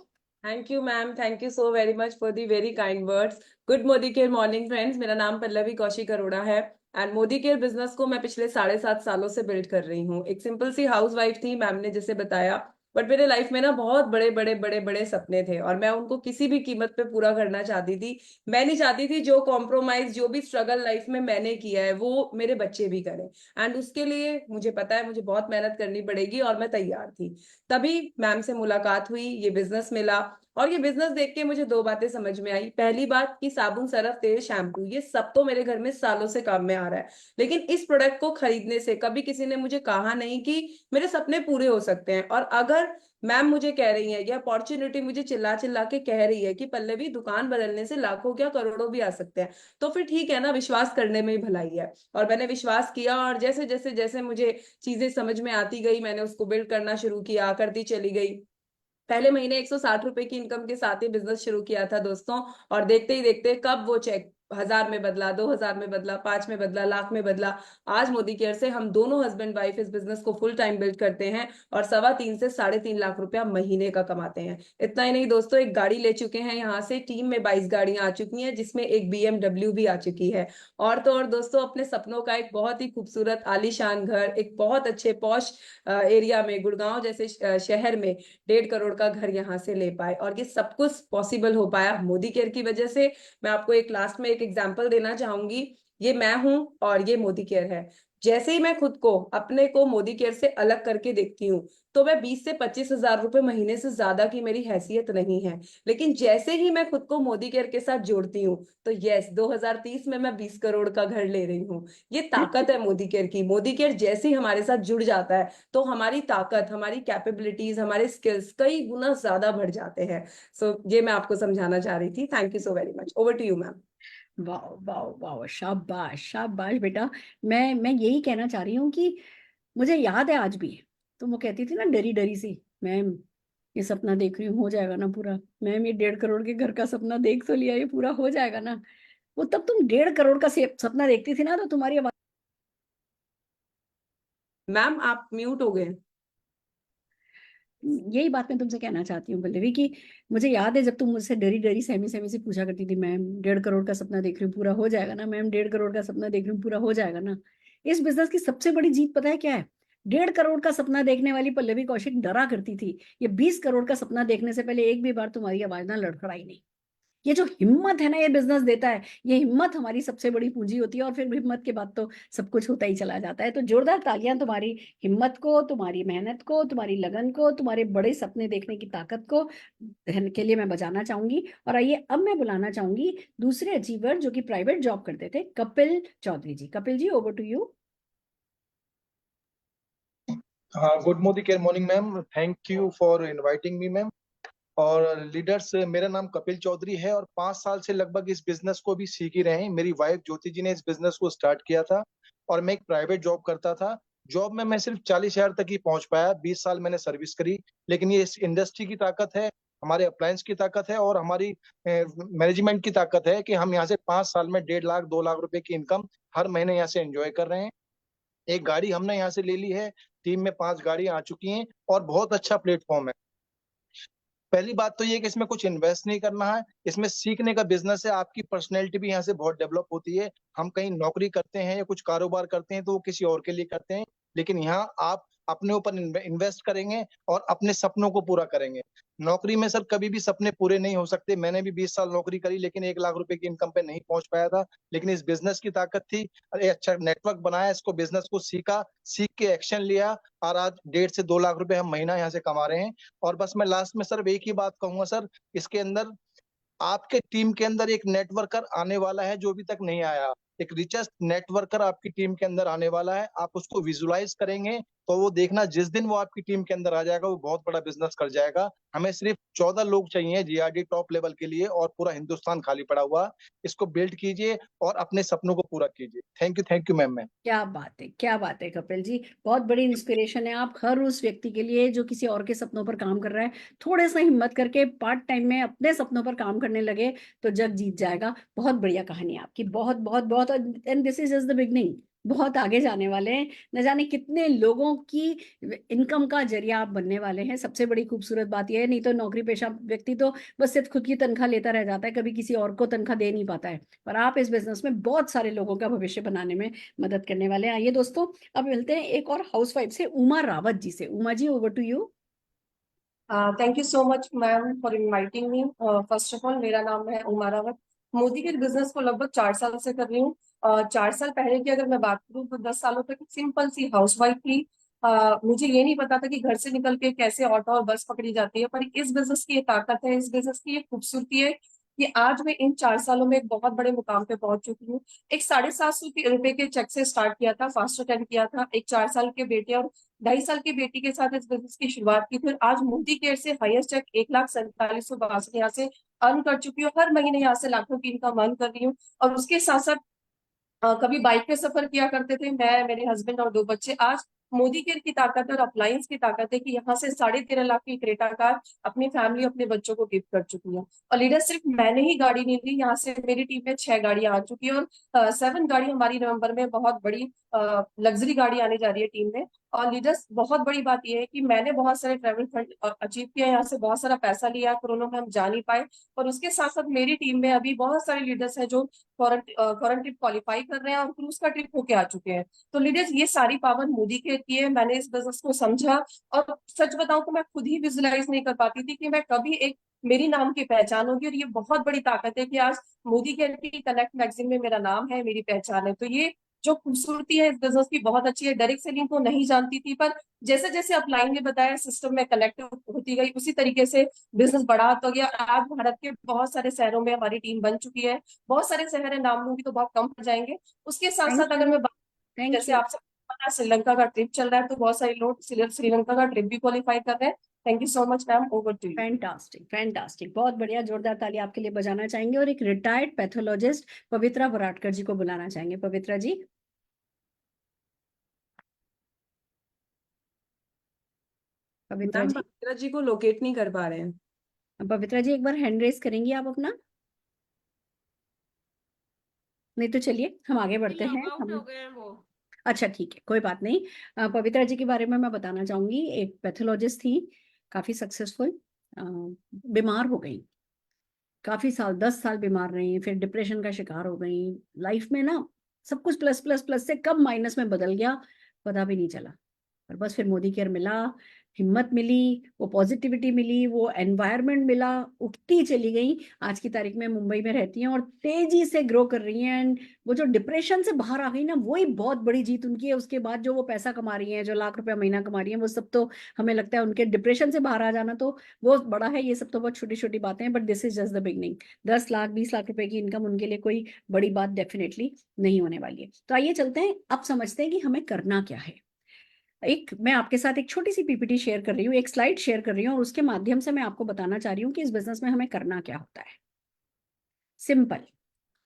Thank you ma'am, thank you so very much for the very kind words. Good Modi care morning friends, मेरा नाम पल्लवी कौशिक अरोड़ा है एंड मोदी केयर बिजनेस को मैं पिछले 7.5 सालों से बिल्ड कर रही हूँ। एक सिंपल सी हाउस वाइफ थी, मैम ने जैसे बताया, बट मेरे लाइफ में ना बहुत बड़े बड़े बड़े बड़े सपने थे और मैं उनको किसी भी कीमत पे पूरा करना चाहती थी। मैं नहीं चाहती थी जो कॉम्प्रोमाइज, जो भी स्ट्रगल लाइफ में मैंने किया है वो मेरे बच्चे भी करें, एंड उसके लिए मुझे पता है मुझे बहुत मेहनत करनी पड़ेगी और मैं तैयार थी। तभी मैम से मुलाकात हुई, ये बिजनेस मिला, और ये बिजनेस देख के मुझे 2 बातें समझ में आई। पहली बात कि साबुन, सरफ, तेल, शैम्पू, ये सब तो मेरे घर में सालों से काम में आ रहा है, लेकिन इस प्रोडक्ट को खरीदने से कभी किसी ने मुझे कहा नहीं कि मेरे सपने पूरे हो सकते हैं। और अगर मैम मुझे कह रही है, ये अपॉर्चुनिटी मुझे चिल्ला चिल्ला के कह रही है कि पल्लवी दुकान बदलने से लाखों क्या करोड़ों भी आ सकते हैं, तो फिर ठीक है ना, विश्वास करने में ही भलाई है। और मैंने विश्वास किया, और जैसे जैसे जैसे मुझे चीजें समझ में आती गई, मैंने उसको बिल्ड करना शुरू किया, करती चली गई। पहले महीने 160 रुपए की इनकम के साथ ही बिजनेस शुरू किया था दोस्तों, और देखते ही देखते कब वो चेक 1000 में बदला, 2000 में बदला, 5 में बदला, लाख में बदला। आज मोदी केयर से हम दोनों हस्बैंड वाइफ इस बिजनेस को फुल टाइम बिल्ड करते हैं और 3.25 से 3.5 लाख रुपया महीने का कमाते हैं। इतना ही नहीं दोस्तों, एक गाड़ी ले चुके हैं यहाँ से, टीम में 22 गाड़ियां आ चुकी हैं, जिसमें एक BMW भी आ चुकी है। और तो और दोस्तों, अपने सपनों का एक बहुत ही खूबसूरत आलीशान घर, एक बहुत अच्छे पॉश एरिया में, गुड़गांव जैसे शहर में 1.5 करोड़ का घर यहाँ से ले पाए, और ये सब कुछ पॉसिबल हो पाया मोदी केयर की वजह से। मैं आपको एक लास्ट में एक एग्जांपल देना चाहूंगी। ये मैं हूं और ये मोदी केयर है। जैसे ही मैं खुद को, अपने को मोदी केयर से अलग करके देखती हूँ, तो मैं 20 से 25 हजार रुपए महीने से ज्यादा की मेरी हैसियत नहीं है। लेकिन जैसे ही मैं खुद को मोदी केयर के साथ जोड़ती हूँ, तो यस, 2030 में मैं 20 करोड़ का घर ले रही हूँ। ये ताकत है मोदी केयर की। मोदी केयर जैसे ही हमारे साथ जुड़ जाता है, तो हमारी ताकत, हमारी कैपेबिलिटीज, हमारे स्किल्स कई गुना ज्यादा बढ़ जाते हैं। सो ये मैं आपको समझाना चाह रही थी। Thank you so very much. Over to you ma'am. वाह वाह वाह, शाबाश शाबाश बेटा। मैं यही कहना चाह रही हूँ कि मुझे याद है आज भी, तो वो कहती थी ना डरी डरी सी, मैम ये सपना देख रही हूँ, हो जाएगा ना पूरा। मैम ये 1.5 करोड़ के घर का सपना देख तो लिया, ये पूरा हो जाएगा ना। वो तब तुम 1.5 करोड़ का सपना देखती थी ना, तो तुम्हारी आवाज, मैम आप म्यूट हो गए। यही बात मैं तुमसे कहना चाहती हूँ पल्लवी, कि मुझे याद है जब तुम मुझसे डरी डरी सहमी सहमी से पूछा करती थी, मैम 1.5 करोड़ का सपना देख रही हूँ, पूरा हो जाएगा ना मैम, 1.5 करोड़ का सपना देख रही हूँ, पूरा हो जाएगा ना। इस बिजनेस की सबसे बड़ी जीत पता है क्या है? 1.5 करोड़ का सपना देखने वाली पल्लवी कौशिक डरा करती थी। ये 20 करोड़ का सपना देखने से पहले एक भी बार तुम्हारी आवाज ना लड़खड़ाई नहीं। ये जो हिम्मत है ना ये बिजनेस देता है, ये हिम्मत हमारी सबसे बड़ी पूंजी होती है, और फिर हिम्मत के बाद तो सब कुछ होता ही चला जाता है। तो जोरदार तालियां तुम्हारी हिम्मत को, तुम्हारी मेहनत को, तुम्हारी लगन को, तुम्हारे बड़े सपने देखने की ताकत को के लिए मैं बजाना चाहूंगी। और आइए अब मैं बुलाना चाहूंगी दूसरे अचीवर जो कि प्राइवेट जॉब करते थे, कपिल चौधरी जी। Kapil ji, over to you. हाँ, good morning ma'am, thank you for inviting me ma'am. और लीडर्स, मेरा नाम कपिल चौधरी है और 5 साल से लगभग इस बिजनेस को भी सीख ही रहे हैं। मेरी वाइफ ज्योति जी ने इस बिजनेस को स्टार्ट किया था और मैं एक प्राइवेट जॉब करता था। जॉब में मैं सिर्फ 40,000 तक ही पहुंच पाया। 20 साल मैंने सर्विस करी, लेकिन ये इस इंडस्ट्री की ताकत है, हमारे अप्लायंस की ताकत है और हमारी मैनेजमेंट की ताकत है कि हम यहाँ से 5 साल में 1.5 लाख 2 लाख रुपए की इनकम हर महीने यहाँ से एंजॉय कर रहे हैं। एक गाड़ी हमने यहाँ से ले ली है, टीम में 5 गाड़ियां आ चुकी हैं और बहुत अच्छा प्लेटफॉर्म है। पहली बात तो ये कि इसमें कुछ इन्वेस्ट नहीं करना है, इसमें सीखने का बिजनेस है। आपकी पर्सनैलिटी भी यहाँ से बहुत डेवलप होती है। हम कहीं नौकरी करते हैं या कुछ कारोबार करते हैं तो वो किसी और के लिए करते हैं, लेकिन यहाँ आप अपने ऊपर इन्वेस्ट करेंगे और अपने सपनों को पूरा करेंगे। नौकरी में सर कभी भी सपने पूरे नहीं हो सकते। मैंने भी 20 साल नौकरी करी लेकिन 1 लाख रुपए की इनकम पे नहीं पहुंच पाया था, लेकिन इस बिजनेस की ताकत थी। अरे अच्छा नेटवर्क बनाया, इसको बिजनेस को सीखा, सीख के एक्शन लिया और आज 1.5 से 2 लाख रुपए हम महीना यहाँ से कमा रहे हैं। और बस मैं लास्ट में सर एक ही बात कहूंगा सर, इसके अंदर आपके टीम के अंदर एक नेटवर्कर आने वाला है जो अभी तक नहीं आया। एक रिचेस्ट नेटवर्कर आपकी टीम के अंदर आने वाला है। आप उसको विजुलाइज करेंगे तो वो देखना, जिस दिन वो आपकी टीम के अंदर आ जाएगा वो बहुत बड़ा बिजनेस कर जाएगा। हमें सिर्फ 14 लोग चाहिए जीआरडी टॉप लेवल के लिए और पूरा हिंदुस्तान खाली पड़ा हुआ। इसको बिल्ड कीजिए और अपने सपनों को पूरा कीजिए। Thank you ma'am. क्या बात है, क्या बात है कपिल जी, बहुत बड़ी इंस्पिरेशन है आप हर उस व्यक्ति के लिए जो किसी और के सपनों पर काम कर रहा है। थोड़े सा हिम्मत करके पार्ट टाइम में अपने सपनों पर काम करने लगे तो जग जीत जाएगा। बहुत बढ़िया कहानी है आपकी, बहुत बहुत बहुत। And this is just the beginning, बहुत आगे जाने वाले हैं। न जाने कितने लोगों की इनकम का जरिया आप बनने वाले हैं। सबसे बड़ी खूबसूरत बात यह है, नहीं तो नौकरी पेशा व्यक्ति तो बस सिर्फ खुद की तनख्वाह लेता रह जाता है, कभी किसी और को तनख्वाह दे नहीं पाता है। पर आप इस बिजनेस में बहुत सारे लोगों का भविष्य बनाने में मदद करने वाले हैं। आइए दोस्तों, अब मिलते हैं एक और हाउसवाइफ से, उमा रावत जी से। Uma ji, over to you. Thank you so much ma'am for inviting me. First of all, मेरा नाम है उमा रावत। मोदी के बिजनेस को लगभग 4 साल से कर रही हूँ। 4 साल पहले की अगर मैं बात करूँ तो 10 सालों तक सिंपल सी हाउसवाइफ थी। मुझे ये नहीं पता था कि घर से निकल के कैसे ऑटो और बस पकड़ी जाती है, पर इस बिजनेस की ये ताकत है, इस बिजनेस की ये खूबसूरती है कि आज मैं इन 4 सालों में एक बहुत बड़े मुकाम पे पहुंच चुकी हूँ। एक 750 रुपए के चेक से स्टार्ट किया था, फास्ट अटेंड किया था, एक 4 साल के बेटे और 2.5 साल की बेटी के साथ इस बिजनेस की शुरुआत की। फिर आज मोदी केयर से हाईएस्ट चेक 1,47,62 यहाँ से अर्न कर चुकी हूँ। हर महीने यहाँ से लाखों की इनकम अर्न कर रही हूँ। और उसके साथ साथ कभी बाइक पे सफर किया करते थे मैं, मेरे हस्बैंड और 2 बच्चे। आज मोदी केयर की ताकत और अप्लायंस की ताकत है कि यहाँ से 13.5 लाख की क्रेटा कार अपनी फैमिली, अपने बच्चों को गिफ्ट कर चुकी है। और लीडर, सिर्फ मैंने ही गाड़ी नहीं ली, यहाँ से मेरी टीम में 6 गाड़ियां आ चुकी है और 7 गाड़ी हमारी नवंबर में, बहुत बड़ी लग्जरी गाड़ी आने जा रही है टीम में। और लीडर्स, बहुत बड़ी बात यह है कि मैंने बहुत सारे ट्रैवल फंड अचीव किया, यहाँ से बहुत सारा पैसा लिया, कोरोना में हम जा नहीं पाए। और उसके साथ साथ मेरी टीम में अभी बहुत सारे लीडर्स हैं जो फॉरेन ट्रिप क्वालिफाई कर रहे हैं और क्रूज का ट्रिप होके आ चुके हैं। तो लीडर्स, ये सारी पावर मोदी के की है। मैंने इस बिजनेस को समझा और सच बताऊं तो मैं खुद ही विजुलाइज नहीं कर पाती थी कि मैं कभी एक मेरी नाम की पहचान होगी। और ये बहुत बड़ी ताकत है कि आज मोदी केयर की कनेक्ट मैगजीन में मेरा नाम है, मेरी पहचान है। तो ये जो खूबसूरती है इस बिजनेस की बहुत अच्छी है। डायरेक्ट सेलिंग को नहीं जानती थी, पर जैसे जैसे अपलाइन ने बताया, सिस्टम में कनेक्ट होती गई, उसी तरीके से बिजनेस बढ़ा तो गया। आज भारत के बहुत सारे शहरों में हमारी टीम बन चुकी है। बहुत सारे शहर है, नाम लूंगी तो बहुत कम पड़ जाएंगे। उसके साथ साथ अगर मैं थैंक जैसे यू। आपसे पता, श्रीलंका का ट्रिप चल रहा है तो बहुत सारे लोग श्रीलंका का ट्रिप भी क्वालिफाई कर रहे हैं। Thank you so much ma'am, over to you. Fantastic, fantastic, बहुत बढ़िया। जोरदार ताली आपके लिए बजाना चाहेंगे और एक रिटायर्ड पैथोलॉजिस्ट पवित्रा वराटकर जी को बुलाना चाहेंगे। पवित्रा जी। पवित्रा मैम, जी, पवित्रा जी को लोकेट नहीं कर पा रहे हैं। पवित्रा जी एक बार हैंड रेस करेंगी आप अपना? नहीं तो चलिए हम आगे बढ़ते हैं। लॉग आउट हो गए हैं वो। अच्छा ठीक है, कोई बात नहीं। पवित्रा जी के बारे में मैं बताना चाहूंगी। एक पैथोलॉजिस्ट थी, काफी सक्सेसफुल, बीमार हो गई, काफी साल 10 साल बीमार रही, फिर डिप्रेशन का शिकार हो गई। लाइफ में ना सब कुछ प्लस प्लस प्लस से कब माइनस में बदल गया पता भी नहीं चला। पर बस फिर मोदी केयर मिला, हिम्मत मिली, वो पॉजिटिविटी मिली, वो एनवायरनमेंट मिला, उठती चली गई। आज की तारीख में मुंबई में रहती हैं और तेजी से ग्रो कर रही हैं। एंड वो जो डिप्रेशन से बाहर आ गई ना, वही बहुत बड़ी जीत उनकी है। उसके बाद जो वो पैसा कमा रही हैं, जो लाख रुपया महीना कमा रही हैं, वो सब तो हमें लगता है उनके डिप्रेशन से बाहर आ जाना तो वो बड़ा है। ये सब तो बहुत छोटी छोटी बातें हैं, but this is just the beginning. 10 lakh 20 lakh रुपए की इनकम उनके लिए कोई बड़ी बात डेफिनेटली नहीं होने वाली है। तो आइए चलते हैं, अब समझते हैं कि हमें करना क्या है। मैं आपके साथ एक छोटी सी पीपीटी शेयर कर रही हूँ, एक स्लाइड शेयर कर रही हूँ, और उसके माध्यम से मैं आपको बताना चाह रही हूँ कि इस बिजनेस में हमें करना क्या होता है। सिंपल,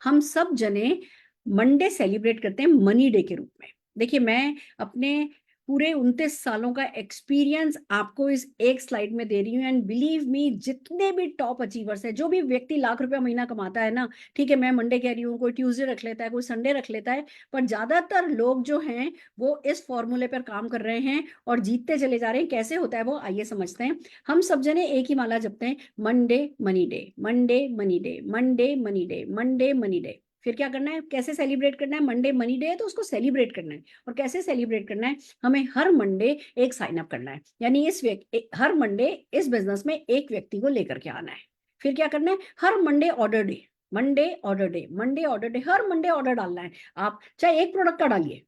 हम सब जने मंडे सेलिब्रेट करते हैं मनी डे के रूप में। देखिए, मैं अपने पूरे 29 सालों का एक्सपीरियंस आपको इस एक स्लाइड में दे रही हूँ। एंड बिलीव मी, जितने भी टॉप अचीवर्स हैं, जो भी व्यक्ति लाख रुपया महीना कमाता है ना, ठीक है, मैं मंडे कह रही हूँ, कोई ट्यूसडे रख लेता है, कोई संडे रख लेता है, पर ज्यादातर लोग जो हैं वो इस फॉर्मूले पर काम कर रहे हैं और जीतते चले जा रहे हैं। कैसे होता है वो, आइए समझते हैं। हम सब जने एक ही माला जपते हैं, Monday money day, Monday money day, Monday money day, Monday money day. फिर क्या करना है, कैसे सेलिब्रेट करना है? मंडे मनी डे है तो उसको सेलिब्रेट करना है। और कैसे सेलिब्रेट करना है? हमें हर मंडे एक साइन अप करना है, यानी हर मंडे इस बिजनेस में एक व्यक्ति को लेकर के आना है। फिर क्या करना है, हर Monday order day, Monday order day, Monday order day, हर मंडे ऑर्डर डालना है। आप चाहे एक प्रोडक्ट का डालिए,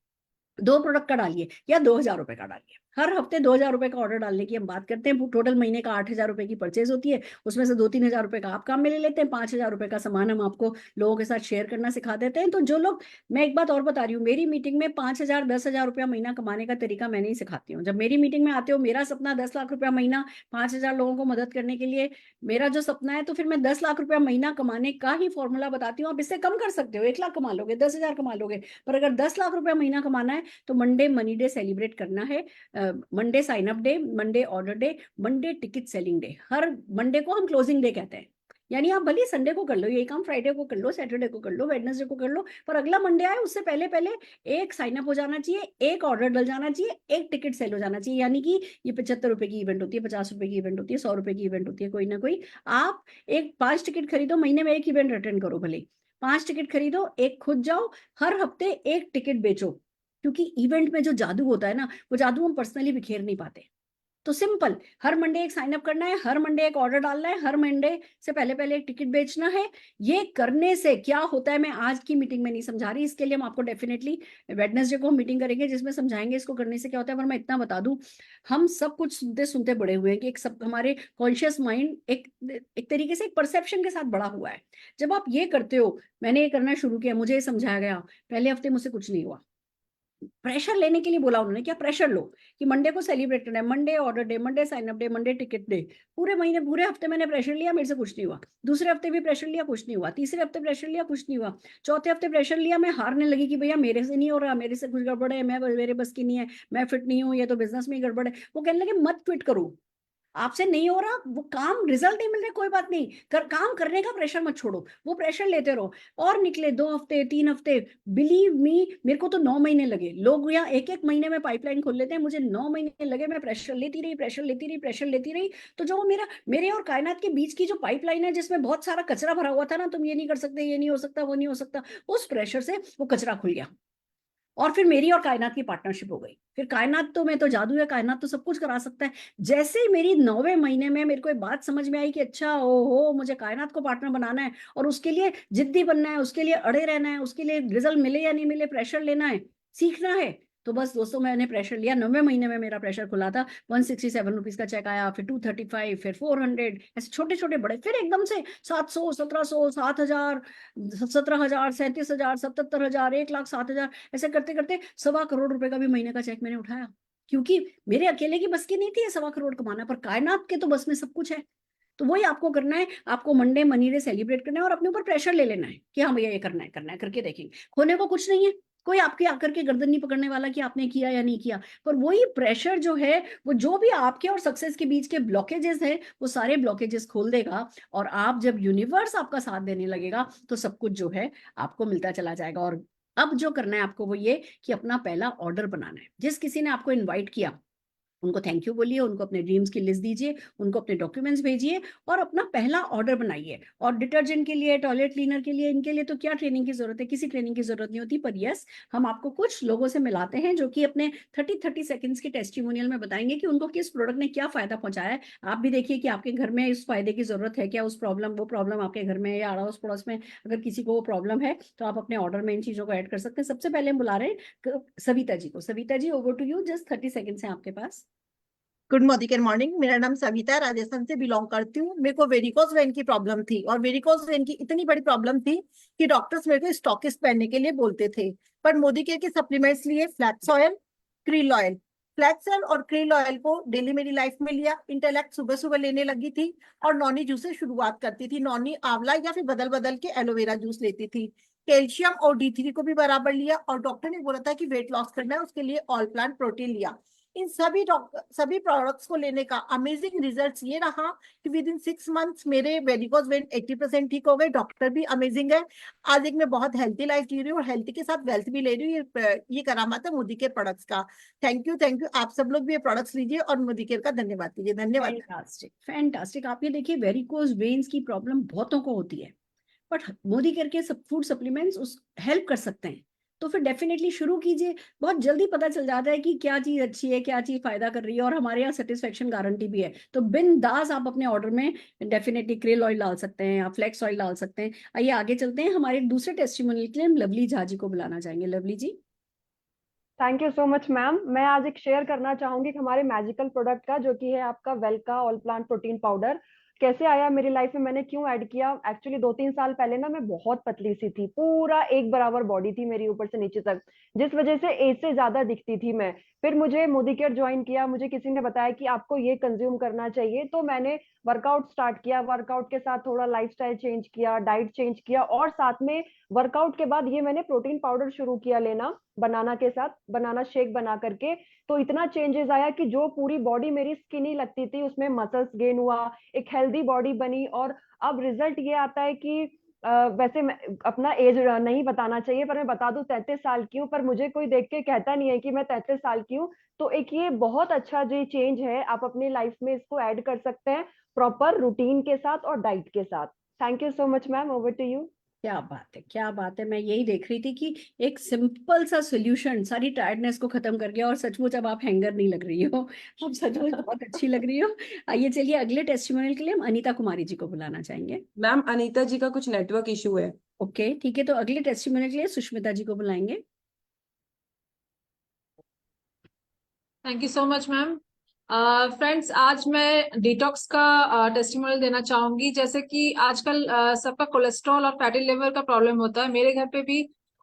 2 प्रोडक्ट का डालिए, या 2,000 रुपए का डालिए। हर हफ्ते 2,000 रुपए का ऑर्डर डालने की हम बात करते हैं। टोटल महीने का 8,000 रुपए की परचेज होती है, उसमें से 2-3 हजार रुपए का आप काम में ले लेते हैं, 5,000 रुपए का सामान हम आपको लोगों के साथ शेयर करना सिखा देते हैं। तो जो लोग, मैं एक बात और बता रही हूँ, मेरी मीटिंग में 5,000 10,000 रुपया महीना कमाने का तरीका मैं नहीं सिखाती हूँ। जब मेरी मीटिंग में आते हो, मेरा सपना 10 लाख रुपया महीना, 5,000 लोगों को मदद करने के लिए मेरा जो सपना है, तो फिर मैं 10 लाख रुपया महीना कमाने का ही फॉर्मूला बताती हूँ। आप इससे कम कर सकते हो, 1 लाख कमा लोगे, 10,000 कमा लोगे, पर अगर 10 लाख रुपया महीना कमाना है तो मंडे मनी डे सेलिब्रेट करना है। Monday sign up day, Monday order day, Monday ticket selling day. हर मंडे को हम क्लोजिंग डे कहते हैं, यानी आप भले संडे को कर लो ये काम, फ्राइडे को कर लो, सैटरडे को कर लो, वेडनेसडे को कर लो, पर अगला मंडे आए उससे पहले पहले एक साइन अप हो जाना चाहिए, एक ऑर्डर डल जाना चाहिए, एक टिकट सेल हो जाना चाहिए। यानी कि ये 75 रुपए की इवेंट होती है, 50 रुपए की इवेंट होती है, 100 रुपए की इवेंट होती है, कोई ना कोई। आप 5 टिकट खरीदो, महीने में एक इवेंट अटेंड करो, भले 5 टिकट खरीदो, एक खुद जाओ, हर हफ्ते एक टिकट बेचो। क्योंकि इवेंट में जो जादू होता है ना, वो जादू हम पर्सनली बिखेर नहीं पाते। तो सिंपल, हर मंडे एक साइन अप करना है, हर मंडे एक ऑर्डर डालना है, हर मंडे से पहले पहले एक टिकट बेचना है। ये करने से क्या होता है, मैं आज की मीटिंग में नहीं समझा रही, इसके लिए हम आपको डेफिनेटली वेडनेसडे को मीटिंग करेंगे जिसमें समझाएंगे इसको करने से क्या होता है। पर मैं इतना बता दूं, हम सब कुछ सुनते सुनते बड़े हुए हैं कि एक सब हमारे कॉन्शियस माइंड एक तरीके से एक परसेप्शन के साथ बड़ा हुआ है। जब आप ये करते हो, मैंने ये करना शुरू किया, मुझे ये समझाया गया, पहले हफ्ते मुझसे कुछ नहीं हुआ। प्रेशर लेने के लिए बोला उन्होंने, क्या प्रेशर लो कि मंडे को सेलिब्रेट करना है, Monday order day, Monday sign up day, Monday ticket day. पूरे महीने, पूरे हफ्ते मैंने प्रेशर लिया, मेरे से कुछ नहीं हुआ। दूसरे हफ्ते भी प्रेशर लिया, कुछ नहीं हुआ। तीसरे हफ्ते प्रेशर लिया, कुछ नहीं हुआ। चौथे हफ्ते प्रेशर लिया, मैं हारने लगी कि भैया मेरे से नहीं हो रहा, मेरे से कुछ गड़बड़ है, मेरे बस की नहीं है, मैं फिट नहीं हूँ, ये तो बिजनेस में ही गड़बड़ है। वो कहने लगे मत क्विट करो, आपसे नहीं हो रहा, वो काम रिजल्ट नहीं मिल रहे, कोई बात नहीं, काम करने का प्रेशर मत छोड़ो, वो प्रेशर लेते रहो। और निकले 2 हफ्ते, 3 हफ्ते, बिलीव मी, मेरे को तो 9 महीने लगे। लोग यहाँ 1-1 महीने में पाइपलाइन खोल लेते हैं, मुझे 9 महीने लगे। मैं प्रेशर लेती रही, प्रेशर लेती रही, प्रेशर लेती रही। तो जो मेरे और कायनात के बीच की जो पाइपलाइन है, जिसमें बहुत सारा कचरा भरा हुआ था ना, तुम ये नहीं कर सकते, ये नहीं हो सकता, वो नहीं हो सकता, उस प्रेशर से वो कचरा खुल गया। और फिर मेरी और कायनात की पार्टनरशिप हो गई। फिर कायनात तो, मैं तो जादू है, कायनात तो सब कुछ करा सकता है। जैसे ही मेरी 9वें महीने में मेरे को एक बात समझ में आई कि अच्छा, ओहो, मुझे कायनात को पार्टनर बनाना है और उसके लिए जिद्दी बनना है, उसके लिए अड़े रहना है, उसके लिए रिजल्ट मिले या नहीं मिले प्रेशर लेना है, सीखना है। तो बस दोस्तों, मैंने प्रेशर लिया। 9वें महीने में मेरा प्रेशर खुला था, 167 रुपीज का चेक आया, फिर 235, फिर 400, ऐसे छोटे छोटे बड़े, फिर एकदम से 700, 1700, 7,000, 17,000, 37,000, 77,000, 1,07,000, ऐसे करते करते 1.25 करोड़ रुपए का भी महीने का चेक मैंने उठाया। क्योंकि मेरे अकेले की बस की नहीं थी 1.25 करोड़ कमाना, पर कायनात के तो बस में सब कुछ है। तो वही आपको करना है, आपको मंडे मनी डे सेलिब्रेट करना है और अपने ऊपर प्रेशर ले लेना है कि हाँ भैया ये करना है, करना है, करके देखेंगे। खोने को कुछ नहीं है, कोई आपके आकर के गर्दन नहीं पकड़ने वाला कि आपने किया या नहीं किया। पर वही प्रेशर जो है, वो जो भी आपके और सक्सेस के बीच के ब्लॉकेजेस हैं, वो सारे ब्लॉकेजेस खोल देगा। और आप जब यूनिवर्स आपका साथ देने लगेगा, तो सब कुछ जो है आपको मिलता चला जाएगा। और अब जो करना है आपको वो ये कि अपना पहला ऑर्डर बनाना है। जिस किसी ने आपको इन्वाइट किया, उनको थैंक यू बोलिए, उनको अपने ड्रीम्स की लिस्ट दीजिए, उनको अपने डॉक्यूमेंट्स भेजिए और अपना पहला ऑर्डर बनाइए। और डिटर्जेंट के लिए, टॉयलेट क्लीनर के लिए, इनके लिए तो क्या ट्रेनिंग की जरूरत है, किसी ट्रेनिंग की जरूरत नहीं होती। पर यस, हम आपको कुछ लोगों से मिलाते हैं जो कि अपने 30 सेकंड्स के टेस्टिमोनियल में बताएंगे कि उनको किस प्रोडक्ट ने क्या फायदा पहुंचाया है। आप भी देखिए कि आपके घर में इस फायदे की जरूरत है क्या, वो प्रॉब्लम आपके घर में या अड़ोस पड़ोस में अगर किसी को वो प्रॉब्लम है तो आप अपने ऑर्डर में इन चीजों को ऐड कर सकते हैं। सबसे पहले हम बुला रहे हैं सविता जी को। Savita ji, over to you, just 30 seconds हैं आपके पास। Good morning morning. मेरा नाम सविता है, राजस्थान से बिलोंग करती हूँ। मेरे को वेरिकोज वेन की प्रॉब्लम थी और वेरिकोज वेन की इतनी बड़ी प्रॉब्लम थी कि डॉक्टर्स मेरे को स्टॉकिस्ट पहनने के लिए बोलते थे। पर मोदी केयर के सप्लीमेंट्स लिए flax oil, krill oil, flax oil और क्रील ऑयल को डेली मेरी लाइफ में लिया। इंटेलेक्ट सुबह सुबह लेने लगी थी और नॉनी जूस से शुरुआत करती थी। नॉनी, आंवला या फिर बदल बदल के एलोवेरा जूस लेती थी। कैल्शियम और D3 को भी बराबर लिया और डॉक्टर ने बोला था कि वेट लॉस करना है, उसके लिए ऑल प्लांट प्रोटीन लिया। इन सभी प्रोडक्ट्स को लेने का अमेजिंग रिजल्ट्स ये रहा कि विद इन 6 मंथ्स मेरे वेरिकोज वेन 80% ठीक हो गए। डॉक्टर भी अमेजिंग है। आज एक मैं बहुत हेल्थी लाइफ जी रही हूँ और हेल्थी के साथ वेल्थ भी ले रही हूँ। ये करामात है मोदी केयर प्रोडक्ट्स का। Thank you, thank you. आप सब लोग भी ये प्रोडक्ट्स लीजिए और मोदी केयर का धन्यवाद कीजिए। धन्यवाद। Fantastic, fantastic. आप ये देखिए, वेरिकोज वेन्स की प्रॉब्लम बहुतों को होती है, बट मोदी केयर के फूड सप्लीमेंट्स उस हेल्प कर सकते हैं। तो फिर डेफिनेटली शुरू कीजिए। बहुत जल्दी पता चल जाता है कि क्या चीज अच्छी है, क्या चीज फायदा कर रही है, और हमारे यहाँ सेटिस्फेक्शन गारंटी भी है। तो बिंदास आप अपने ऑर्डर में डेफिनेटली क्रेल ऑयल डाल सकते हैं, आप फ्लेक्स ऑयल डाल सकते हैं। आइए आगे चलते हैं। हमारे दूसरे टेस्टिमोनियल के लिए हम लवली झा जी को बुलाना चाहेंगे। Lovely ji. Thank you so much ma'am. मैं आज एक शेयर करना चाहूंगी कि हमारे मैजिकल प्रोडक्ट का, जो कि है आपका वेल्का ऑल प्लांट प्रोटीन पाउडर, कैसे आया मेरी लाइफ में, मैंने क्यों ऐड किया। एक्चुअली 2-3 साल पहले ना मैं बहुत पतली सी थी, पूरा एक बराबर बॉडी थी मेरी ऊपर से नीचे तक, जिस वजह से एज से ज्यादा दिखती थी मैं। फिर मुझे मोदी केयर ज्वाइन किया, मुझे किसी ने बताया कि आपको ये कंज्यूम करना चाहिए, तो मैंने वर्कआउट स्टार्ट किया। वर्कआउट के साथ थोड़ा लाइफस्टाइल चेंज किया, डाइट चेंज किया, और साथ में वर्कआउट के बाद ये मैंने प्रोटीन पाउडर शुरू किया लेना, बनाना के साथ, बनाना शेक बना करके। तो इतना चेंजेस आया कि जो पूरी बॉडी मेरी स्किनी लगती थी उसमें मसल्स गेन हुआ, एक हेल्दी बॉडी बनी। और अब रिजल्ट ये आता है कि वैसे मैं अपना एज नहीं बताना चाहिए, पर मैं बता दूं 33 साल की हूँ, पर मुझे कोई देख के कहता नहीं है कि मैं 33 साल की हूँ। तो एक ये बहुत अच्छा जो चेंज है, आप अपनी लाइफ में इसको ऐड कर सकते हैं प्रॉपर रूटीन के साथ और डाइट के साथ। Thank you so much ma'am, over to you. क्या बात है, क्या बात है। मैं यही देख रही थी कि एक सिंपल सा सोल्यूशन सारी टायर्डनेस को खत्म कर गया, और सचमुच अब आप हैंगर नहीं लग रही हो, अब सचमुच बहुत अच्छी लग रही हो। आइए चलिए अगले टेस्टिमोनियल के लिए हम अनीता कुमारी जी को बुलाना चाहेंगे। मैम, अनीता जी का कुछ नेटवर्क इशू है। ओके ठीक है, तो अगले टेस्टिमोनियल के लिए सुष्मिता जी को बुलाएंगे। Thank you so much ma'am. Friends, आज मैं डिटॉक्स का टेस्टिमोनियल देना चाहूंगी। जैसे कि आजकल सबका कोलेस्ट्रॉल और फैटी लिवर का प्रॉब्लम होता है। मेरे घर पे भी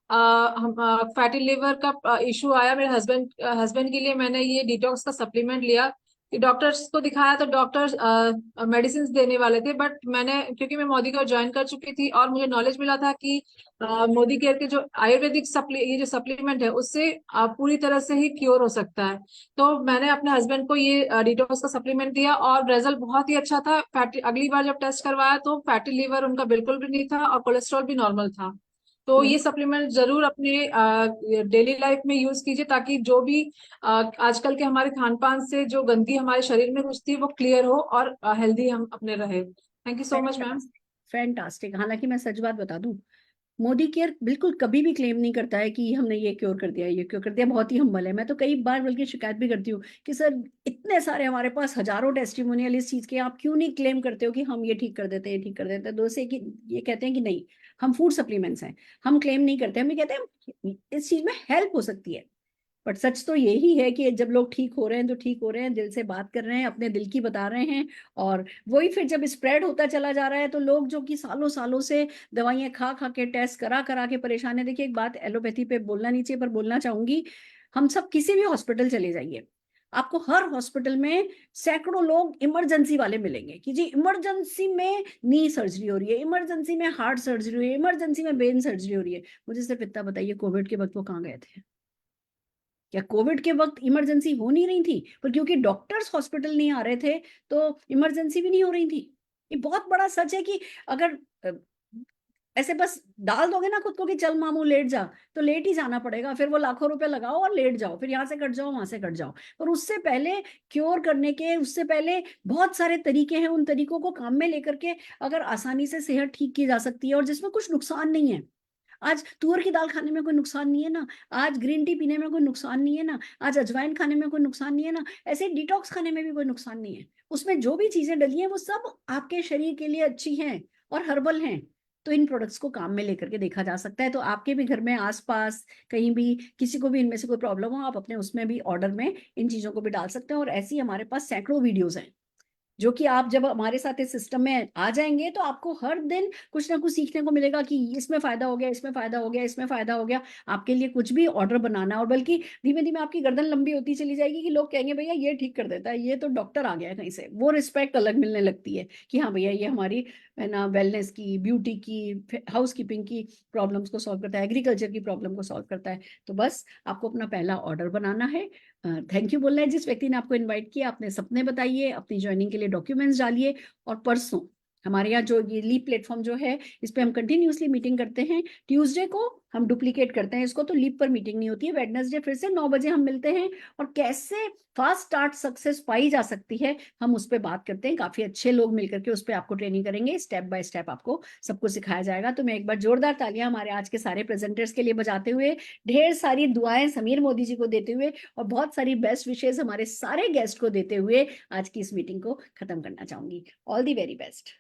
हम फैटी लिवर का इशू आया। मेरे हस्बैंड के लिए मैंने ये डिटॉक्स का सप्लीमेंट लिया। डॉक्टर्स को दिखाया तो डॉक्टर्स मेडिसिन देने वाले थे, बट मैंने, क्योंकि मैं मोदी केयर ज्वाइन कर चुकी थी और मुझे नॉलेज मिला था कि मोदी केयर के जो आयुर्वेदिक ये जो सप्लीमेंट है उससे पूरी तरह से ही क्योर हो सकता है। तो मैंने अपने हस्बैंड को ये डिटॉक्स का सप्लीमेंट दिया और रिजल्ट बहुत ही अच्छा था। फैटी, अगली बार जब टेस्ट करवाया तो फैटी लिवर उनका बिल्कुल भी नहीं था और कोलेस्ट्रॉल भी नॉर्मल था। तो ये सप्लीमेंट जरूर अपने डेली लाइफ में यूज कीजिए, ताकि जो भी आजकल के हमारे खान पान से जो गंदगी हमारे शरीर में घुसती है वो क्लियर हो और हेल्दी हम अपने रहे। Thank you so much ma'am. Fantastic. हालांकि मैं सच बात बता दूं, मोदी केयर बिल्कुल कभी भी क्लेम नहीं करता है कि हमने ये क्योर कर दिया, ये क्योर कर दिया। बहुत ही हम्बल है। मैं तो कई बार बल्कि शिकायत भी करती हूँ कि सर, इतने सारे हमारे पास हजारों टेस्टिमोनियल इस चीज के, आप क्यों नहीं क्लेम करते हो कि हम ये ठीक कर देते हैं, ठीक कर देते हैं। दो से कि ये कहते हैं कि नहीं, हम फूड सप्लीमेंट्स हैं, हम क्लेम नहीं करते। हम ये कहते हैं इस चीज में हेल्प हो सकती है। बट सच तो यही है कि जब लोग ठीक हो रहे हैं तो ठीक हो रहे हैं, दिल से बात कर रहे हैं, अपने दिल की बता रहे हैं, और वही फिर जब स्प्रेड होता चला जा रहा है तो लोग जो कि सालों सालों से दवाइयां खा खा के, टेस्ट करा करा के परेशान है। देखिए, एक बात एलोपैथी पे बोलना नहीं चाहिए पर बोलना चाहूंगी, हम सब किसी भी हॉस्पिटल चले जाइए, आपको हर हॉस्पिटल में सैकड़ों लोग इमरजेंसी वाले मिलेंगे कि जी इमरजेंसी में नी सर्जरी हो रही है, इमरजेंसी में हार्ट सर्जरी हो रही है, इमरजेंसी में ब्रेन सर्जरी हो रही है। मुझे सिर्फ इतना बताइए, कोविड के वक्त वो कहाँ गए थे? क्या कोविड के वक्त इमरजेंसी हो नहीं रही थी? पर क्योंकि डॉक्टर्स हॉस्पिटल नहीं आ रहे थे तो इमरजेंसी भी नहीं हो रही थी। ये बहुत बड़ा सच है कि अगर ऐसे बस डाल दोगे ना खुद को कि चल मामू लेट जा, तो लेट ही जाना पड़ेगा, फिर वो लाखों रुपए लगाओ और लेट जाओ, फिर यहाँ से कट जाओ वहां से कट जाओ। पर उससे पहले क्योर करने के, उससे पहले बहुत सारे तरीके हैं, उन तरीकों को काम में लेकर के अगर आसानी से सेहत ठीक की जा सकती है और जिसमें कुछ नुकसान नहीं है। आज तुअर की दाल खाने में कोई नुकसान नहीं है ना, आज ग्रीन टी पीने में कोई नुकसान नहीं है ना, आज अजवाइन खाने में कोई नुकसान नहीं है ना, ऐसे डिटॉक्स खाने में भी कोई नुकसान नहीं है। उसमें जो भी चीजें डली हैं वो सब आपके शरीर के लिए अच्छी हैं और हर्बल हैं। तो इन प्रोडक्ट्स को काम में लेकर के देखा जा सकता है। तो आपके भी घर में आसपास कहीं भी किसी को भी इनमें से कोई प्रॉब्लम हो, आप अपने उसमें भी ऑर्डर में इन चीजों को भी डाल सकते हैं। और ऐसी हमारे पास सैकड़ों वीडियोस हैं जो कि आप जब हमारे साथ इस सिस्टम में आ जाएंगे तो आपको हर दिन कुछ ना कुछ सीखने को मिलेगा कि इसमें फायदा हो गया, इसमें फायदा हो गया, इसमें फायदा हो गया। आपके लिए कुछ भी ऑर्डर बनाना, और बल्कि धीमे धीमे आपकी गर्दन लंबी होती चली जाएगी कि लोग कहेंगे भैया ये ठीक कर देता है, ये तो डॉक्टर आ गया है कहीं से। वो रिस्पेक्ट अलग मिलने लगती है कि हाँ भैया ये हमारी है ना वेलनेस की, ब्यूटी की, हाउस कीपिंग की प्रॉब्लम्स को सॉल्व करता है, एग्रीकल्चर की प्रॉब्लम को सॉल्व करता है। तो बस आपको अपना पहला ऑर्डर बनाना है, थैंक यू बोलना है जिस व्यक्ति ने आपको इनवाइट किया, अपने सपने बताइए, अपनी ज्वाइनिंग के लिए डॉक्यूमेंट्स डालिए। और परसों हमारे यहाँ जो ये लीप प्लेटफॉर्म जो है इस पे हम कंटिन्यूअसली मीटिंग करते हैं। ट्यूसडे को हम डुप्लीकेट करते हैं इसको, तो लीप पर मीटिंग नहीं होती है। वेडनेसडे फिर से 9 बजे हम मिलते हैं और कैसे फास्ट स्टार्ट सक्सेस पाई जा सकती है हम उस पर बात करते हैं। काफी अच्छे लोग मिलकर के उस पर आपको ट्रेनिंग करेंगे, स्टेप बाय स्टेप आपको सब कुछ सिखाया जाएगा। तो मैं एक बार जोरदार तालियां हमारे आज के सारे प्रेजेंटर्स के लिए बजाते हुए, ढेर सारी दुआएं समीर मोदी जी को देते हुए और बहुत सारी बेस्ट विशेष हमारे सारे गेस्ट को देते हुए आज की इस मीटिंग को खत्म करना चाहूंगी। All the very best.